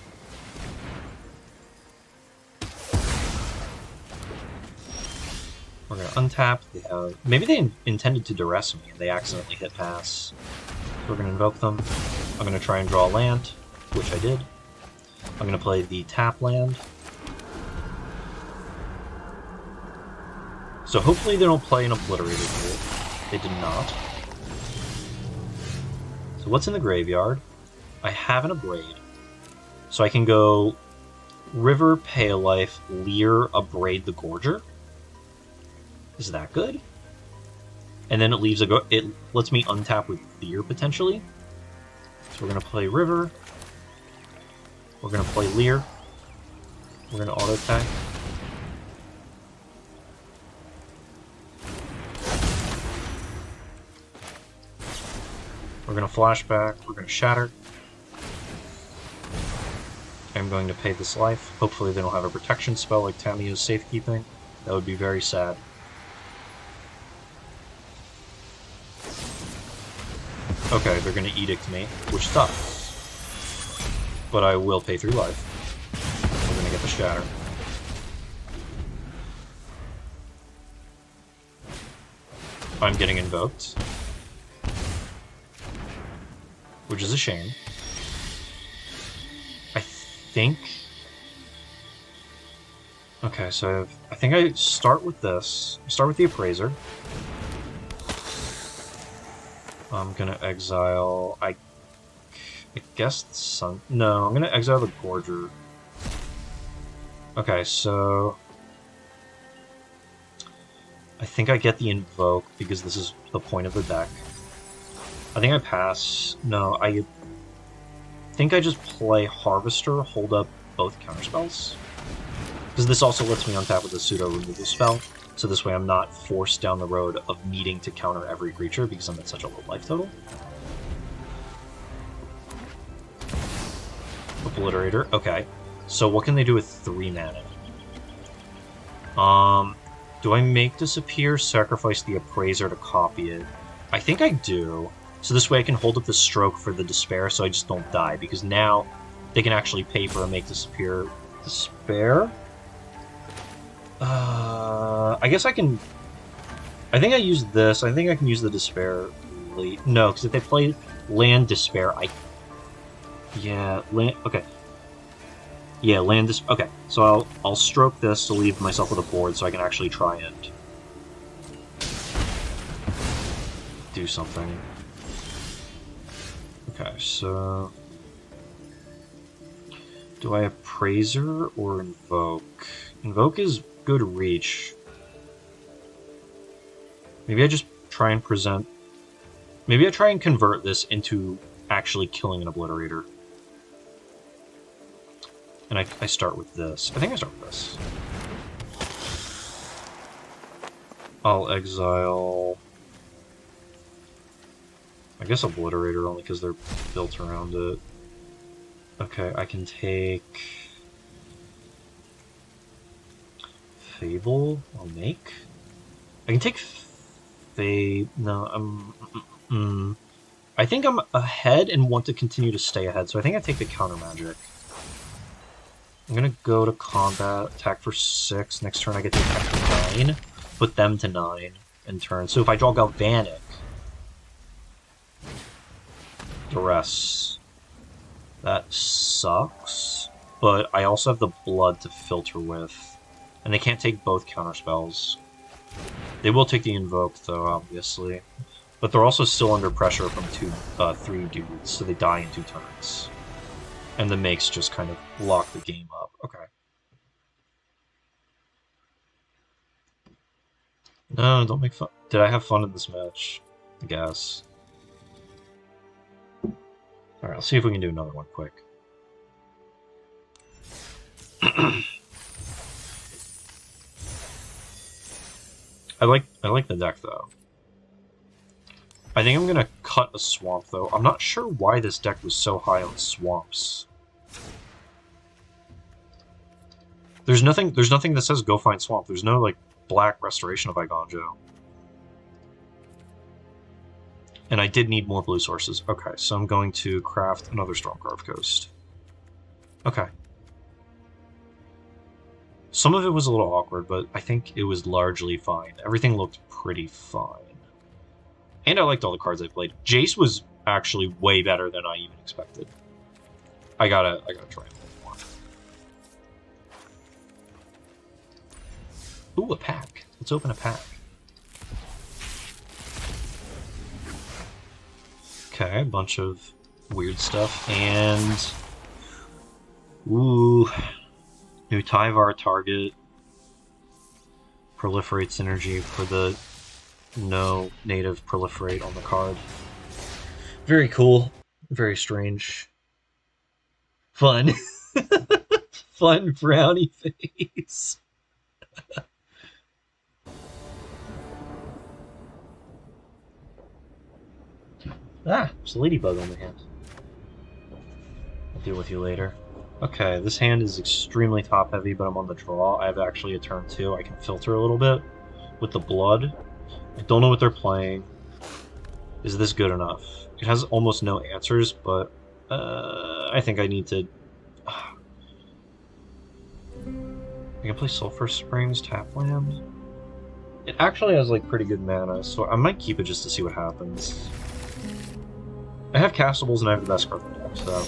We're gonna untap. They have maybe they intended to duress me and they accidentally hit pass. So we're gonna invoke them. I'm gonna try and draw a land, which I did. I'm gonna play the tap land. So hopefully they don't play an Obliterator here. They did not. So what's in the graveyard? I have an Abrade. So I can go River, Pale Life, Leer, Abrade the Gorger. Is that good? And then it leaves it lets me untap with Leer potentially. So we're gonna play River. We're gonna play Leer. We're gonna auto attack. We're gonna flashback. We're gonna shatter. I'm going to pay this life. Hopefully they don't have a protection spell like Tamiyo's Safekeeping. That would be very sad. Okay, they're gonna Edict me, which sucks. But I will pay 3 life. We're gonna get the Shatter. I'm getting invoked. Which is a shame. I think... Okay, so I think I start with this. Start with the Appraiser. I'm gonna exile... I guess the Sun... No, I'm gonna exile the Gorger. Okay, so... I think I get the Invoke because this is the point of the deck. I think I pass. No, I think I just play Harvester, hold up both counterspells. Because this also lets me untap with a pseudo removal spell, so this way I'm not forced down the road of needing to counter every creature because I'm at such a low life total. Obliterator, okay. So what can they do with 3 mana? Do I make Disappear, sacrifice the Appraiser to copy it? I think I do. So this way I can hold up the Stroke for the Despair so I just don't die, because now they can actually pay for a Make Disappear Despair? I guess I can... I think I use this. I think I can use the Despair late. No, because if they play Land Despair, I... Yeah, land... Okay. Yeah, land Despair. Okay, so I'll Stroke this to leave myself with a board so I can actually try and... do something. Okay, so... Do I Appraiser or Invoke? Invoke is good reach. Maybe I just try and present... Maybe I try and convert this into actually killing an Obliterator. And I start with this. I think I start with this. I'll exile... I guess Obliterator only because they're built around it. Okay, I can take... Fable? I'll make? I can take... No, I think I'm ahead and want to continue to stay ahead, so I think I take the Counter Magic. I'm gonna go to combat, attack for 6. Next turn I get to attack for 9. Put them to 9 in turn. So if I draw Galvanic... Duress. That sucks. But I also have the blood to filter with. And they can't take both counterspells. They will take the Invoke, though, obviously. But they're also still under pressure from 3 dudes, so they die in 2 turns. And the makes just kind of lock the game up. Okay. No, don't make fun. Did I have fun in this match? I guess. Alright, let's see if we can do another one quick. I like the deck, though. I think I'm gonna cut a swamp, though. I'm not sure why this deck was so high on swamps. There's nothing that says go find swamp. There's no like black restoration of Igonjo. And I did need more blue sources. Okay, so I'm going to craft another Stormcarved Coast. Okay. Some of it was a little awkward, but I think it was largely fine. Everything looked pretty fine. And I liked all the cards I played. Jace was actually way better than I even expected. I gotta try a little more. Ooh, a pack. Let's open a pack. Okay, a bunch of weird stuff, and ooh, new Tyvar target. Proliferates energy for the no native proliferate on the card. Very cool. Very strange. Fun. Fun frowny face. Ah, there's a ladybug on my hand. I'll deal with you later. Okay, this hand is extremely top heavy, but I'm on the draw. I have actually a turn 2. I can filter a little bit with the blood. I don't know what they're playing. Is this good enough? It has almost no answers, but I think I need to... I can play Sulphur Springs, tap land. It actually has like pretty good mana, so I might keep it just to see what happens. I have castables and I have the best card in the deck, so...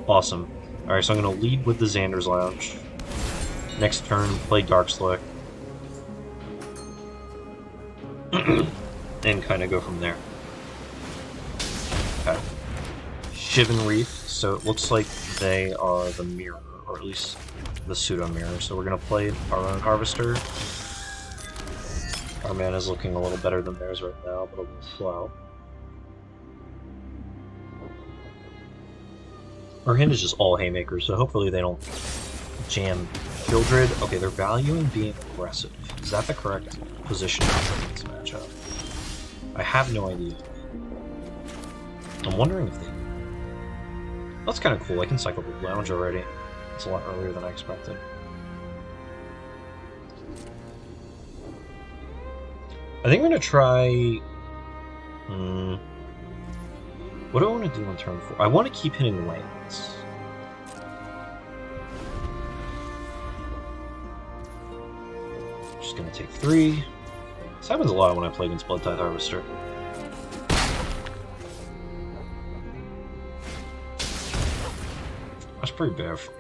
Awesome. Alright, so I'm going to lead with the Xander's Lounge. Next turn, play Dark Slick. And kind of go from there. Okay. Shivan Reef, so it looks like they are the mirror, or at least the pseudo-mirror. So we're going to play our own Harvester. Our mana's looking a little better than theirs right now, but a little slow. Our hand is just all Haymakers, so hopefully they don't jam Gildred. Okay, they're valuing being aggressive. Is that the correct position in this matchup? I have no idea. I'm wondering if they... That's kind of cool. I can cycle the Lounge already. It's a lot earlier than I expected. I think I'm going to try... What do I want to do on turn 4? I want to keep hitting lands. Just going to take 3. This happens a lot when I play against Blood Tithe Harvester. That's pretty bad for me.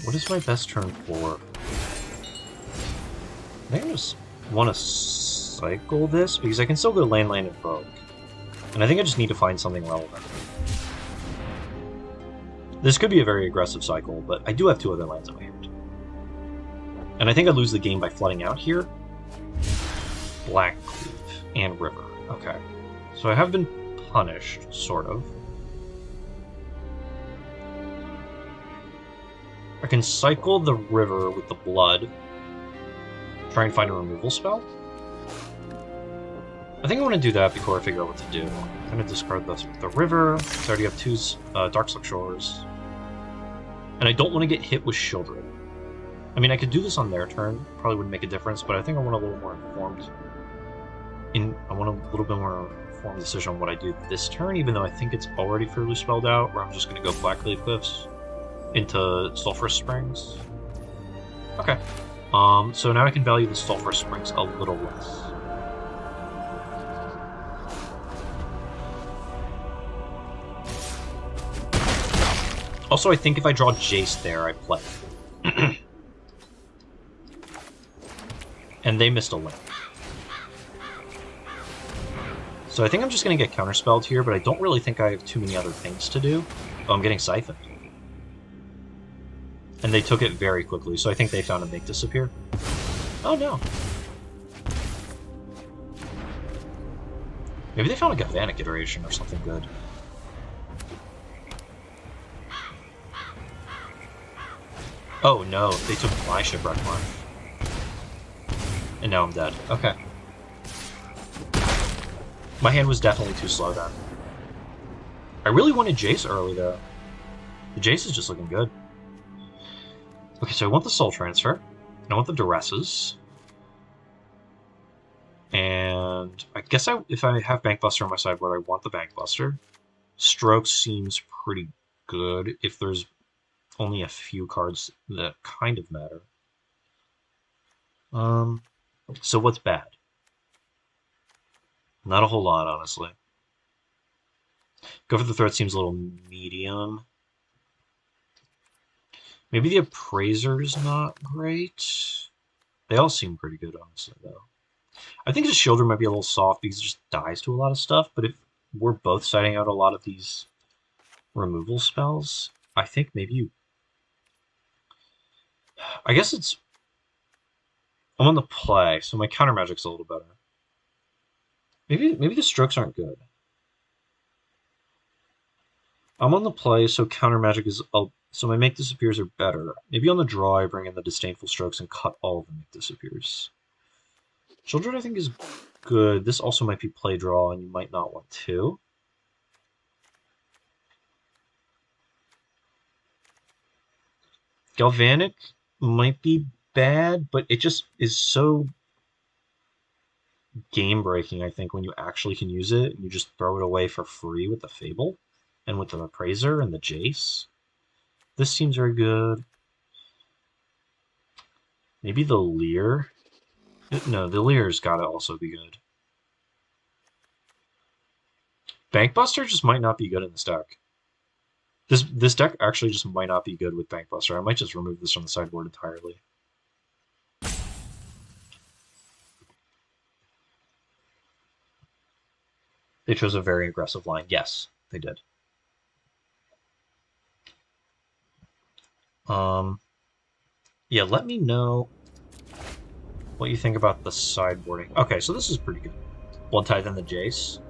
What is my best turn 4? I think I just want to cycle this, because I can still go land, and Vogue. And I think I just need to find something relevant. This could be a very aggressive cycle, but I do have 2 other lands in my hand. And I think I lose the game by flooding out here. Black Cleave and River. Okay. So I have been punished, sort of. I can cycle the river with the blood. Try and find a removal spell. I think I want to do that before I figure out what to do. I'm going to discard the river. I already have 2 Darkslick Shores. And I don't want to get hit with Shieldred. I mean, I could do this on their turn. Probably wouldn't make a difference, but I think I want a little more informed. I want a little bit more informed decision on what I do this turn, even though I think it's already fairly spelled out, where I'm just going to go Blackleaf Cliffs into Sulphur Springs. Okay. So now I can value the Sulphur Springs a little less. Also, I think if I draw Jace there, I play. And they missed a link. So I think I'm just going to get counterspelled here, but I don't really think I have too many other things to do. Oh, I'm getting Siphoned. And they took it very quickly, so I think they found a Make Disappear. Oh no. Maybe they found a Galvanic iteration or something good. Oh no, they took my Shipwreck March. And now I'm dead. Okay. My hand was definitely too slow then. I really wanted Jace early, though. The Jace is just looking good. Okay, so I want the Soul Transfer. And I want the Duresses. And I guess if I have Bankbuster on my sideboard, I want the Bankbuster. Stroke seems pretty good if there's only a few cards that kind of matter. So what's bad? Not a whole lot, honestly. Go for the Threat seems a little medium. Maybe the Appraiser's not great. They all seem pretty good, honestly, though. I think the Shielder might be a little soft because it just dies to a lot of stuff, but if we're both citing out a lot of these removal spells, I think maybe you... I guess it's... I'm on the play, so my counter magic's a little better. Maybe the strokes aren't good. I'm on the play, so counter magic is... So my Make Disappears are better. Maybe on the draw, I bring in the Disdainful Strokes and cut all of the Make Disappears. Children, I think, is good. This also might be play draw, and you might not want to. Galvanic might be bad, but it just is so game-breaking, I think, when you actually can use it, and you just throw it away for free with the Fable, and with the Appraiser and the Jace. This seems very good. Maybe the Leer? No, the Leer's gotta also be good. Bankbuster just might not be good in this deck. This deck actually just might not be good with Bankbuster. I might just remove this from the sideboard entirely. They chose a very aggressive line. Yes, they did. Yeah, let me know what you think about the sideboarding. Okay, so this is pretty good. Blood Tithe and the Jace.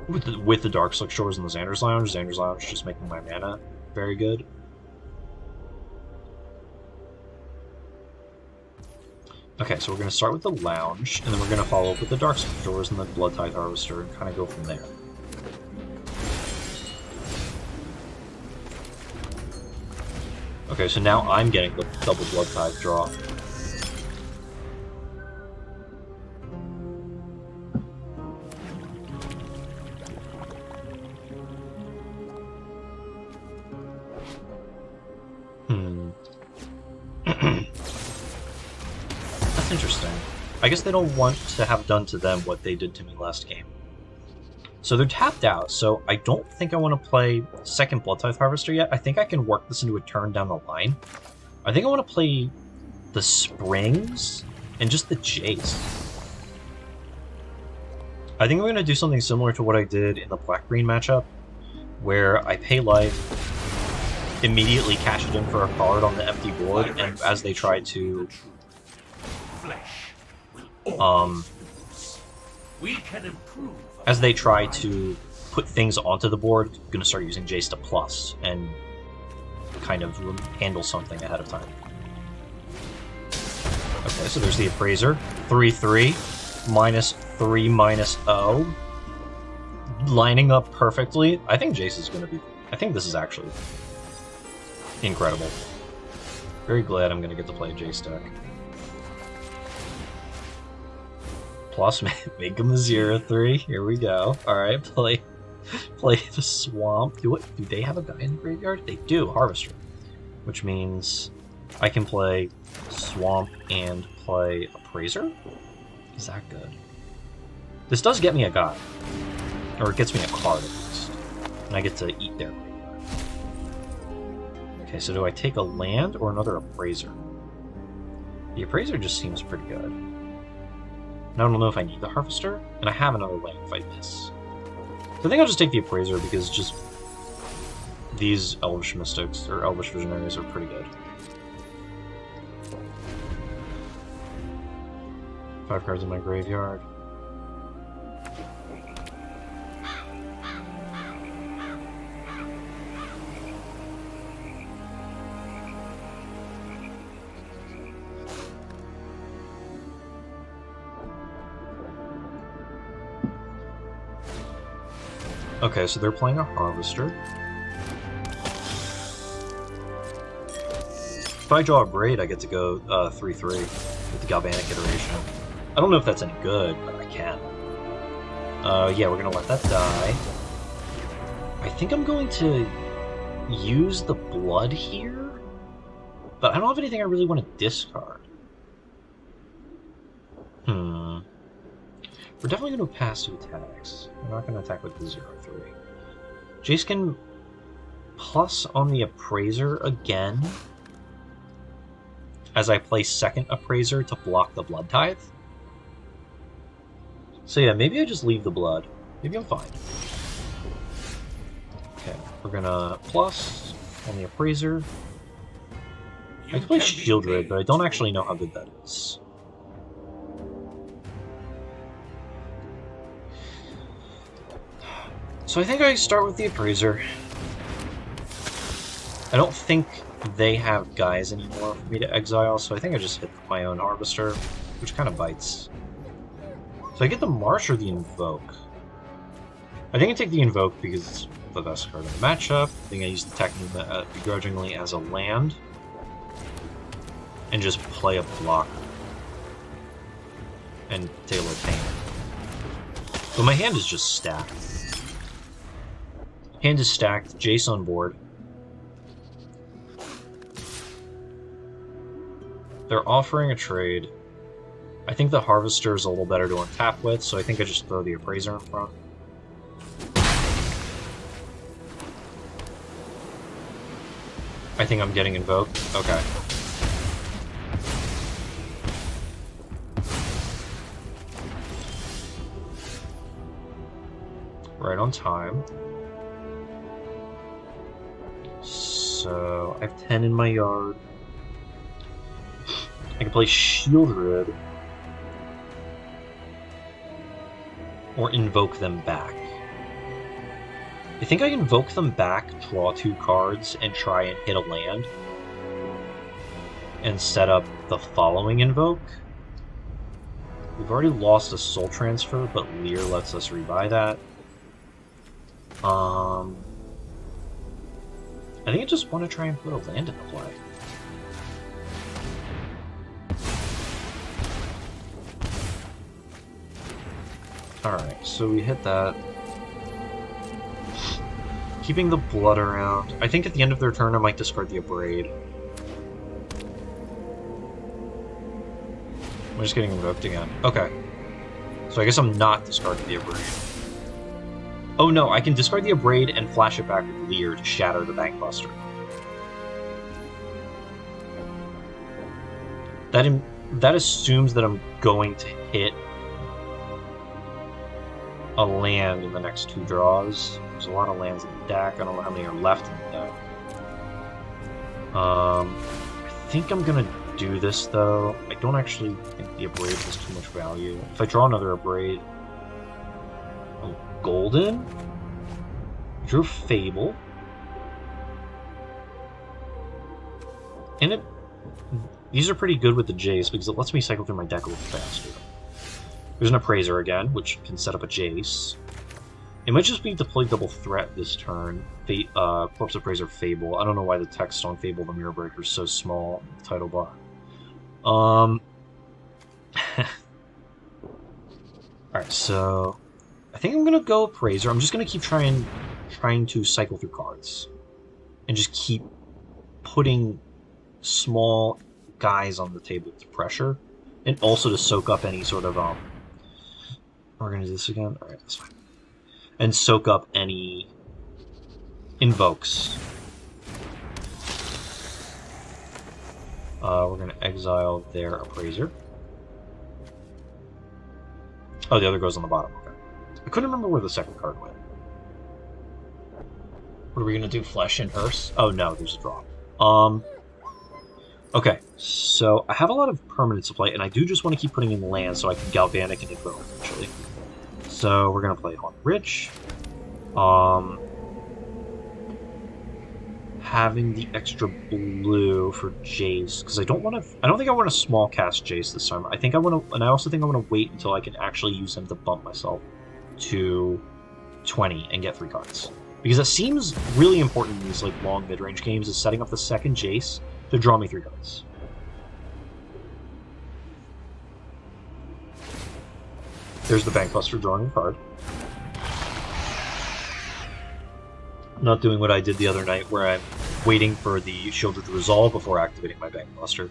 With the Dark Slick Shores and the Xander's Lounge. Xander's Lounge just making my mana very good. Okay, so we're going to start with the Lounge, and then we're going to follow up with the Dark Slick Shores and the Blood Tithe Harvester, and kind of go from there. Okay, so now I'm getting the double Blood Tithe draw. That's interesting. I guess they don't want to have done to them what they did to me last game. So they're tapped out, so I don't think I want to play second Blood Tithe Harvester yet. I think I can work this into a turn down the line. I think I want to play the Springs and just the Jace. I think I'm going to do something similar to what I did in the Black-Green matchup, where I pay life, immediately cash it in for a card on the empty board, and as they try to... we can improve. As they try to put things onto the board, I'm going to start using Jace to plus and kind of handle something ahead of time. Okay, so there's the Appraiser. 3/3, -3, -0. Lining up perfectly. I think Jace is going to be... I think this is actually incredible. Very glad I'm going to get to play a Jace deck. Plus, make him a 0/3. Here we go. Alright, play the Swamp. Do they have a guy in the graveyard? They do, Harvester. Which means I can play Swamp and play Appraiser? Is that good? This does get me a guy. Or it gets me a card, at least. And I get to eat their graveyard. Okay, so do I take a land or another Appraiser? The Appraiser just seems pretty good. I don't know if I need the Harvester, and I have another land if I miss. So I think I'll just take the Appraiser because just these Elvish Mystics, or Elvish Visionaries, are pretty good. 5 cards in my graveyard. Okay, so they're playing a Harvester. If I draw a Braid, I get to go 3-3 with the Galvanic iteration. I don't know if that's any good, but I can. Yeah, we're gonna let that die. I think I'm going to use the blood here, but I don't have anything I really want to discard. We're definitely going to pass two attacks. We're not going to attack with the 0-3. Jace can plus on the Appraiser again as I play second Appraiser to block the Blood Tithe. So yeah, maybe I just leave the blood. Maybe I'm fine. Okay, we're gonna plus on the Appraiser. I can play Shieldred, but I don't actually know how good that is. So I think I start with the Appraiser. I don't think they have guys anymore for me to exile, so I think I just hit my own Harvester, which kind of bites. So I get the March or the Invoke. I think I take the Invoke because it's the best card in the matchup. I think I use the Technique begrudgingly as a land. And just play a block. And Taylor Pain. But my hand is just stacked. Hand is stacked, Jace on board. They're offering a trade. I think the Harvester is a little better to untap with, so I think I just throw the Appraiser in front. I think I'm getting invoked. Okay. Right on time. So I have 10 in my yard. I can play Shieldred. Or invoke them back. I think I invoke them back, draw 2 cards, and try and hit a land. And set up the following invoke. We've already lost a Soul Transfer, but Lear lets us rebuy that. I think I just want to try and put a land into play. Alright, so we hit that. Keeping the blood around. I think at the end of their turn I might discard the Abrade. I'm just getting invoked again. Okay. So I guess I'm not discarding the Abrade. Oh no, I can discard the Abrade and flash it back with Lear to shatter the Bankbuster. That assumes that I'm going to hit a land in the next 2 draws. There's a lot of lands in the deck. I don't know how many are left in the deck. I think I'm gonna do this though. I don't actually think the Abrade has too much value. If I draw another Abrade, I'm golden. I drew Fable. And these are pretty good with the Jace because it lets me cycle through my deck a little faster. There's an Appraiser again, which can set up a Jace. It might just be deploy double threat this turn. Corpse Appraiser Fable. I don't know why the text on Fable the Mirror Breaker is so small in the title bar. Alright, so I think I'm gonna go Appraiser. I'm just gonna keep trying to cycle through cards. And just keep putting small guys on the table to pressure. And also to soak up any sort of we're gonna do this again? Alright, that's fine. And soak up any invokes. We're gonna exile their Appraiser. Oh, the other goes on the bottom. Okay. I couldn't remember where the second card went. What are we gonna do? Flesh and Hearse? Oh no, there's a drop. Okay, so I have a lot of permanents to play, and I do just want to keep putting in land so I can Galvanic and Invoke eventually. So we're gonna play Haunt Rich. Having the extra blue for Jace because I don't think I want to small cast Jace this time. I think I want to, and I also think I want to wait until I can actually use him to bump myself to 20 and get 3 cards. Because it seems really important in these like long mid-range games is setting up the second Jace to draw me 3 cards. There's the Bankbuster drawing a card. I'm not doing what I did the other night where I'm waiting for the Shieldred to resolve before activating my Bankbuster.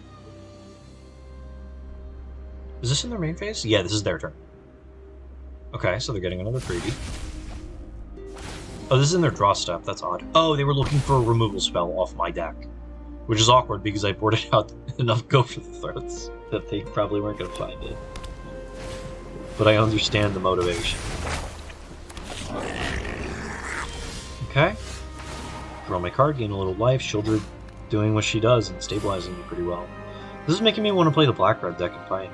Is this in their main phase? Yeah, this is their turn. Okay, so they're getting another freebie. Oh, this is in their draw step. That's odd. Oh, they were looking for a removal spell off my deck. Which is awkward because I boarded out enough Go for the Threats that they probably weren't going to find it. But I understand the motivation. Okay. Draw my card, gain a little life. Shieldred doing what she does and stabilizing me pretty well. This is making me want to play the Black-Red deck in Pioneer.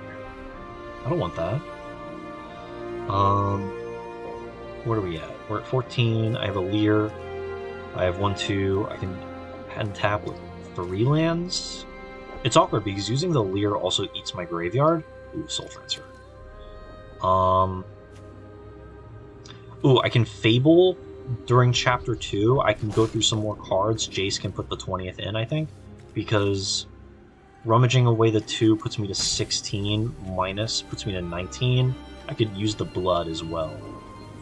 I don't want that. Where are we at? We're at 14. I have a Leer. I have 1-2. I can untap with 3 lands. It's awkward because using the Leer also eats my graveyard. Ooh, Soul Transfer. Ooh, I can Fable during Chapter 2. I can go through some more cards. Jace can put the 20th in, I think, because rummaging away the 2 puts me to 16, minus puts me to 19. I could use the Blood as well.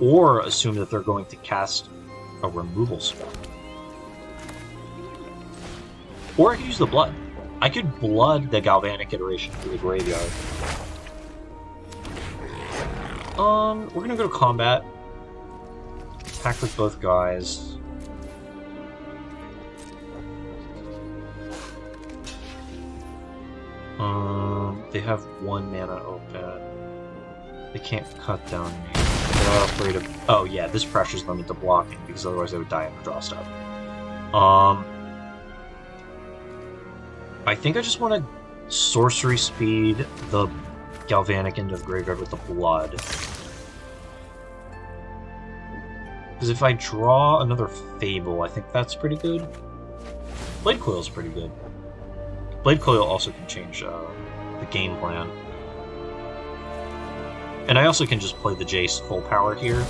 Or assume that they're going to cast a removal spell. Or I could use the Blood. I could Blood the Galvanic Iteration to the graveyard. We're gonna go to combat. Attack with both guys. They have 1 mana open. They can't cut down me. They're afraid of... Oh yeah, this pressures them into blocking, because otherwise they would die in the draw step. I think I just want to sorcery speed the Galvanic into the graveyard with the Blood. Because if I draw another Fable, I think that's pretty good. Blade Coil's pretty good. Blade Coil also can change the game plan. And I also can just play the Jace full power here.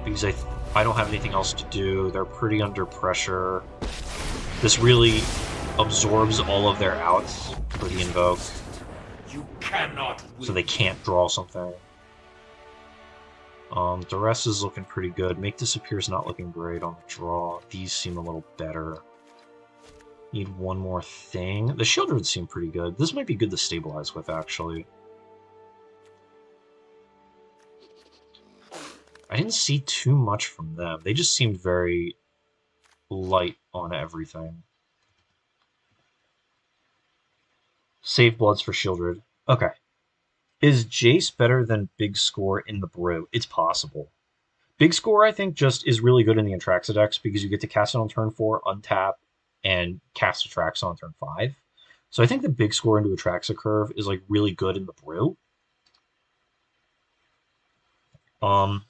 Because I don't have anything else to do. They're pretty under pressure. This really absorbs all of their outs for the Invoke. You cannot win. So they can't draw something. Duress is looking pretty good. Make Disappear is not looking great on the draw. These seem a little better. Need one more thing. The Shieldred seem pretty good. This might be good to stabilize with, actually. I didn't see too much from them. They just seemed very light on everything. Save Bloods for Shieldred. Okay. Is Jace better than Big Score in the Brew? It's possible. Big Score, I think, just is really good in the Antraxa decks because you get to cast it on turn 4, untap, and cast Atraxa on turn 5. So I think the Big Score into Atraxa curve is like really good in the Brew. And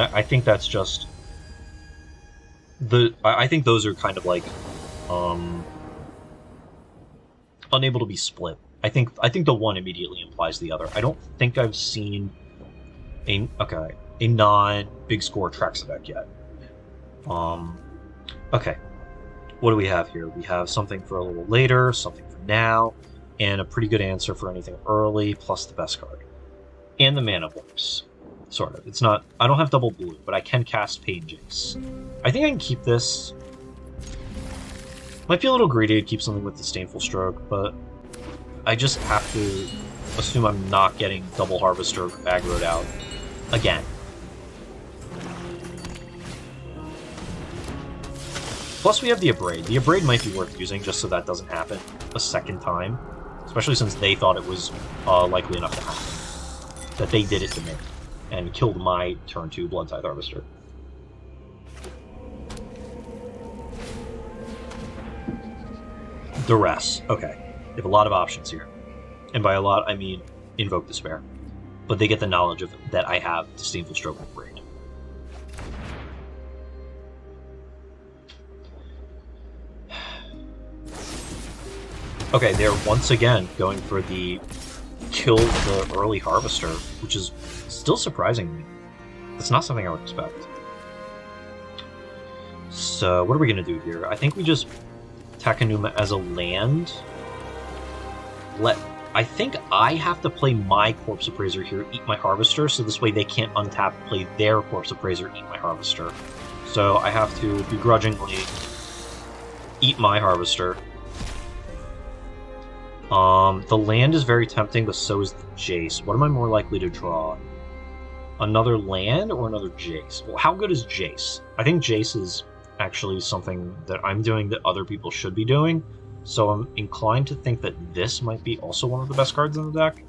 I think that's just I think those are kind of like unable to be split. I think the one immediately implies the other. I don't think I've seen a non Big Score Atraxa deck yet. Okay. What do we have here? We have something for a little later, something for now, and a pretty good answer for anything early, plus the best card. And the mana works. Sort of. It's not... I don't have double blue, but I can cast Pain Jace. I think I can keep this. Might be a little greedy to keep something with Disdainful Stroke, but I just have to assume I'm not getting double Harvester aggroed out again. Plus we have the Abrade. The Abrade might be worth using just so that doesn't happen a second time. Especially since they thought it was likely enough to happen. That they did it to me. And killed my turn 2 Blood-Tithe Harvester. Duress. Okay. They have a lot of options here. And by a lot, I mean Invoke Despair. But they get the knowledge of that I have Disdainful Stroke and Abrade. Okay, they're once again going for the kill the early harvester, which is still surprising me. It's not something I would expect. So, what are we going to do here? I think we just Takanuma as a land. I think I have to play my Corpse Appraiser here, eat my Harvester, so this way they can't untap, play their Corpse Appraiser, eat my Harvester. So I have to begrudgingly eat my Harvester. The land is very tempting, but so is the Jace. What am I more likely to draw? Another land or another Jace? Well, how good is Jace? I think Jace is actually something that I'm doing that other people should be doing, so I'm inclined to think that this might be also one of the best cards in the deck.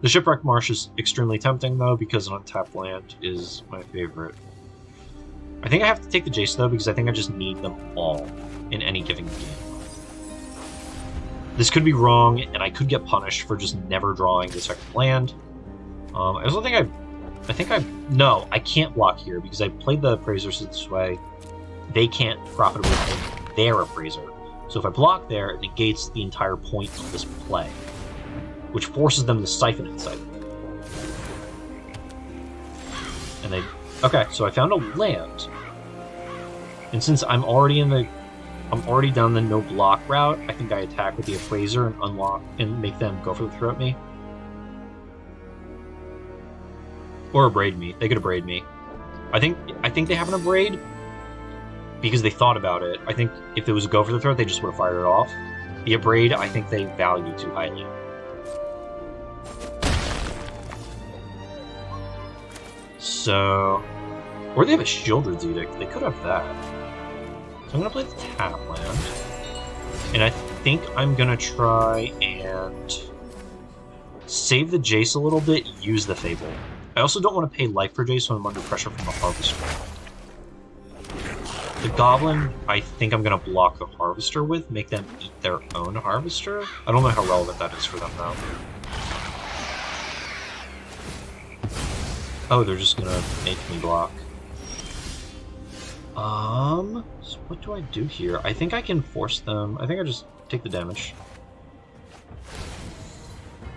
The Shipwreck Marsh is extremely tempting, though, because an untapped land is my favorite. I think I have to take the Jace, though, because I think I just need them all in any given game. This could be wrong, and I could get punished for just never drawing the second land. I also think no, I can't block here, because I played the Appraisers this way. They can't profitably play their Appraiser. So if I block there, it negates the entire point of this play, which forces them to siphon insight. And they... Okay, so I found a land. And since I'm already down the no block route, I think I attack with the Appraiser and unlock and make them go for the throw at me. Or abrade me. They could abrade me. I think they have an abrade because they thought about it. I think if it was a go for the throat, they just would have fired it off. The abrade, I think they value too highly. So... Or they have a Shieldred's Edict. They could have that. So I'm going to play the tap land. And I think I'm going to try and save the Jace a little bit, use the Fable. I also don't want to pay life for Jace when I'm under pressure from the Harvester. The Goblin, I think I'm going to block the Harvester with, make them eat their own Harvester. I don't know how relevant that is for them, though. Oh, they're just going to make me block. So what do I do here? I think I can force them. I think I just take the damage.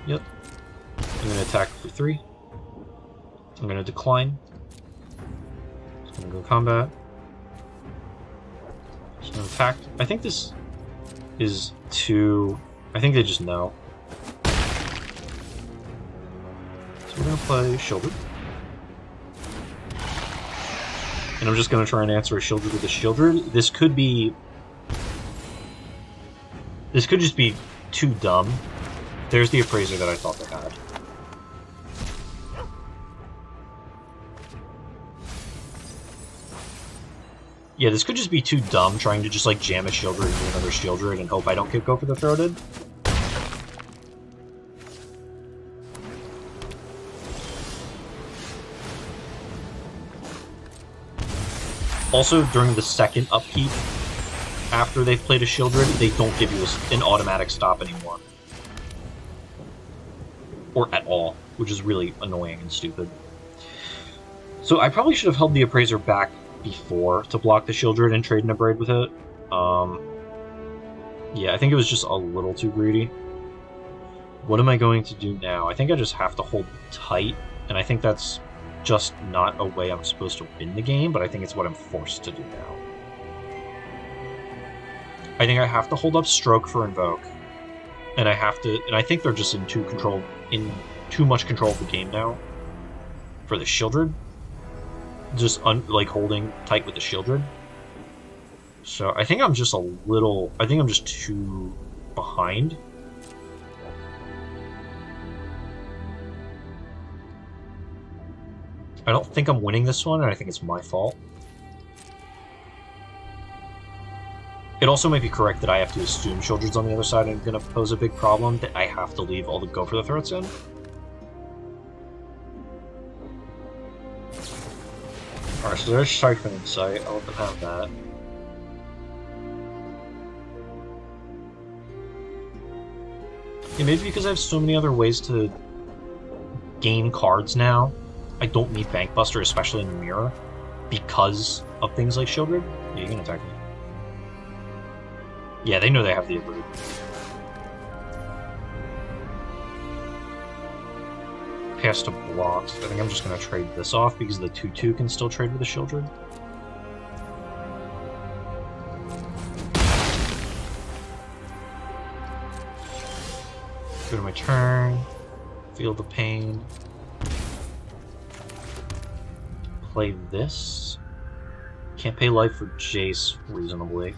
Yep. I'm going to attack for 3. I'm going to decline. Just going to go combat. Just going to attack. I think this is too... I think they just know. So we're going to play Shieldred. And I'm just going to try and answer a Shieldred with a Shieldred. This could be... This could just be too dumb. There's the Appraiser that I thought they had. Yeah, this could just be too dumb, trying to just, like, jam a Shieldred into another Shieldred and hope I don't get go for the throated. Also, during the second upkeep, after they've played a Shieldred, they don't give you an automatic stop anymore. Or at all, which is really annoying and stupid. So I probably should have held the Appraiser back before to block the Shieldred and trade an Abrade with it. Yeah, I think it was just a little too greedy. What am I going to do now? I think I just have to hold tight, and I think that's just not a way I'm supposed to win the game, but I think it's what I'm forced to do now. I think I have to hold up Stroke for Invoke, and I think they're just in too much control of the game now for the Shieldred. Just like holding tight with the Shieldred. So I think I'm just too behind. I don't think I'm winning this one, and I think it's my fault. It also might be correct that I have to assume Shieldred's on the other side and going to pose a big problem, that I have to leave all the go for the throats in. Alright, so there's Siphon Insight. I'll let them have that. Yeah, maybe because I have so many other ways to gain cards now, I don't need Bankbuster, especially in the mirror, because of things like Shieldred. Yeah, you can attack me. Yeah, they know they have the ability. pass to blocks. I think I'm just going to trade this off because the 2/2 can still trade with the children. Go to my turn. Feel the pain. Play this. Can't pay life for Jace reasonably.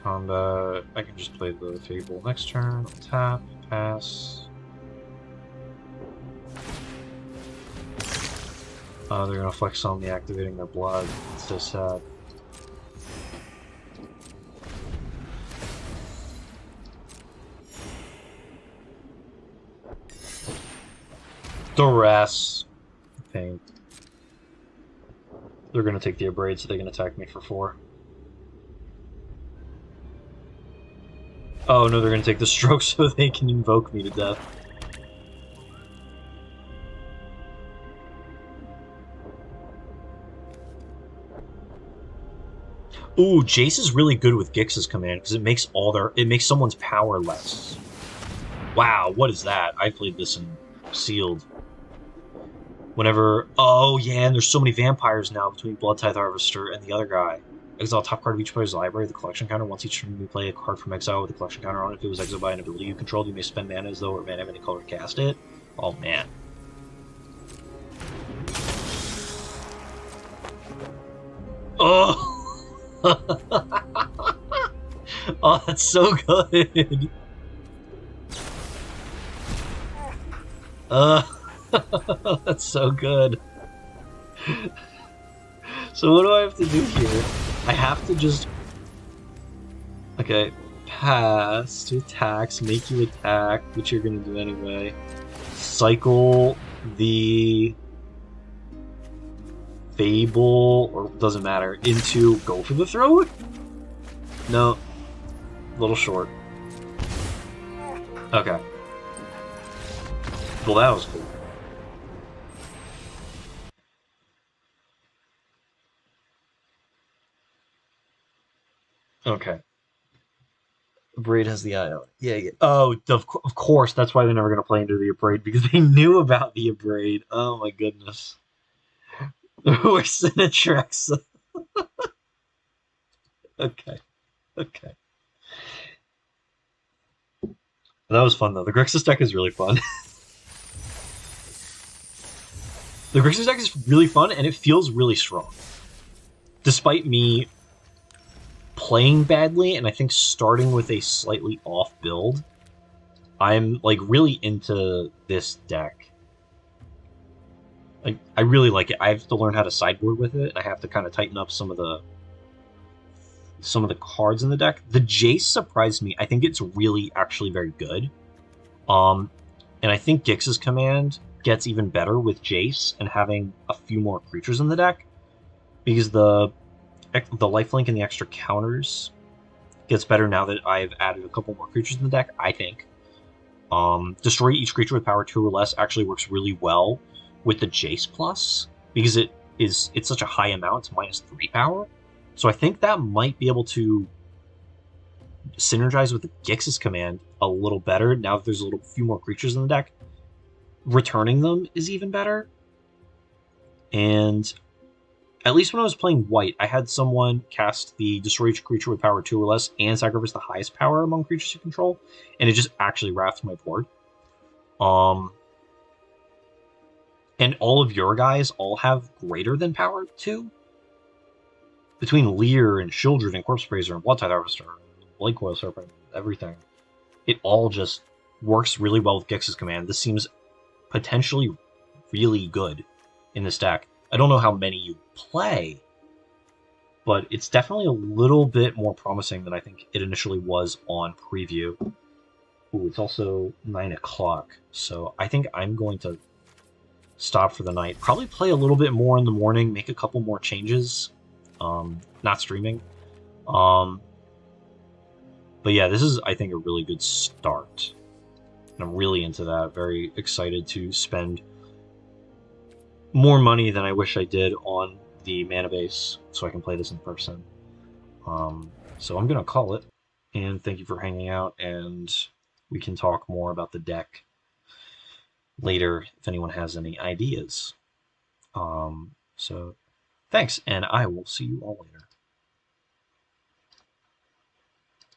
Combat. I can just play the Fable next turn. Tap. Pass. They're gonna flex on the activating their blood. It's so sad. Duress. Pain. They're gonna take the Abrade, so they can attack me for 4. Oh no, they're gonna take the Stroke so they can invoke me to death. Ooh, Jace is really good with Grixis command because it makes someone's power less. Wow, what is that? I played this in sealed. Whenever, oh yeah, and there's so many vampires now between Blood Tithe Harvester and the other guy. Exile top card of each player's library, the collection counter. Once each turn you play a card from exile with the collection counter on it. If it was exiled by an ability you controlled, you may spend mana as though it may have any color to cast it. Oh man. Oh! Oh, that's so good. That's so good. So what do I have to do here? I have to just... Okay, pass to attacks, make you attack, which you're gonna do anyway. Cycle the Fable, or doesn't matter, into go for the throat? No. A little short. Okay. Well, that was cool. Okay. Braid has the eye out. Yeah, yeah. Oh, of course. That's why they're never going to play into the Abrade, because they knew about the Abrade. Oh my goodness. We're Cinetrax. Okay. Okay. That was fun, though. The Grixis deck is really fun. The Grixis deck is really fun, and it feels really strong. Despite me playing badly, and I think starting with a slightly off build, I'm, like, really into this deck. Like, I really like it. I have to learn how to sideboard with it, and I have to kind of tighten up some of the cards in the deck. The Jace surprised me. I think it's really actually very good. And I think Grixis command gets even better with Jace and having a few more creatures in the deck, because the lifelink and the extra counters gets better now that I've added a couple more creatures in the deck, I think. Destroy each creature with power 2 or less actually works really well with the Jace plus, because it's such a high amount, it's -3 power. So I think that might be able to synergize with the Grixis command a little better now that there's a few more creatures in the deck. Returning them is even better. And at least when I was playing white, I had someone cast the destroy each creature with power 2 or less and sacrifice the highest power among creatures you control, and it just actually wrapped my board. And all of your guys all have greater than power 2. Between Lear and Shieldred and Corpse Praiser and Blood Tithe Harvester, Blade Coil Serpent, everything, it all just works really well with Grixis command. This seems potentially really good in this deck. I don't know how many you play, but it's definitely a little bit more promising than I think it initially was on preview. Ooh, it's also 9 o'clock, so I think I'm going to stop for the night. Probably play a little bit more in the morning, make a couple more changes. Not streaming. But yeah, this is, I think, a really good start. And I'm really into that. Very excited to spend more money than I wish I did on the mana base so I can play this in person. So I'm going to call it. And thank you for hanging out, and we can talk more about the deck later if anyone has any ideas. So thanks, and I will see you all later.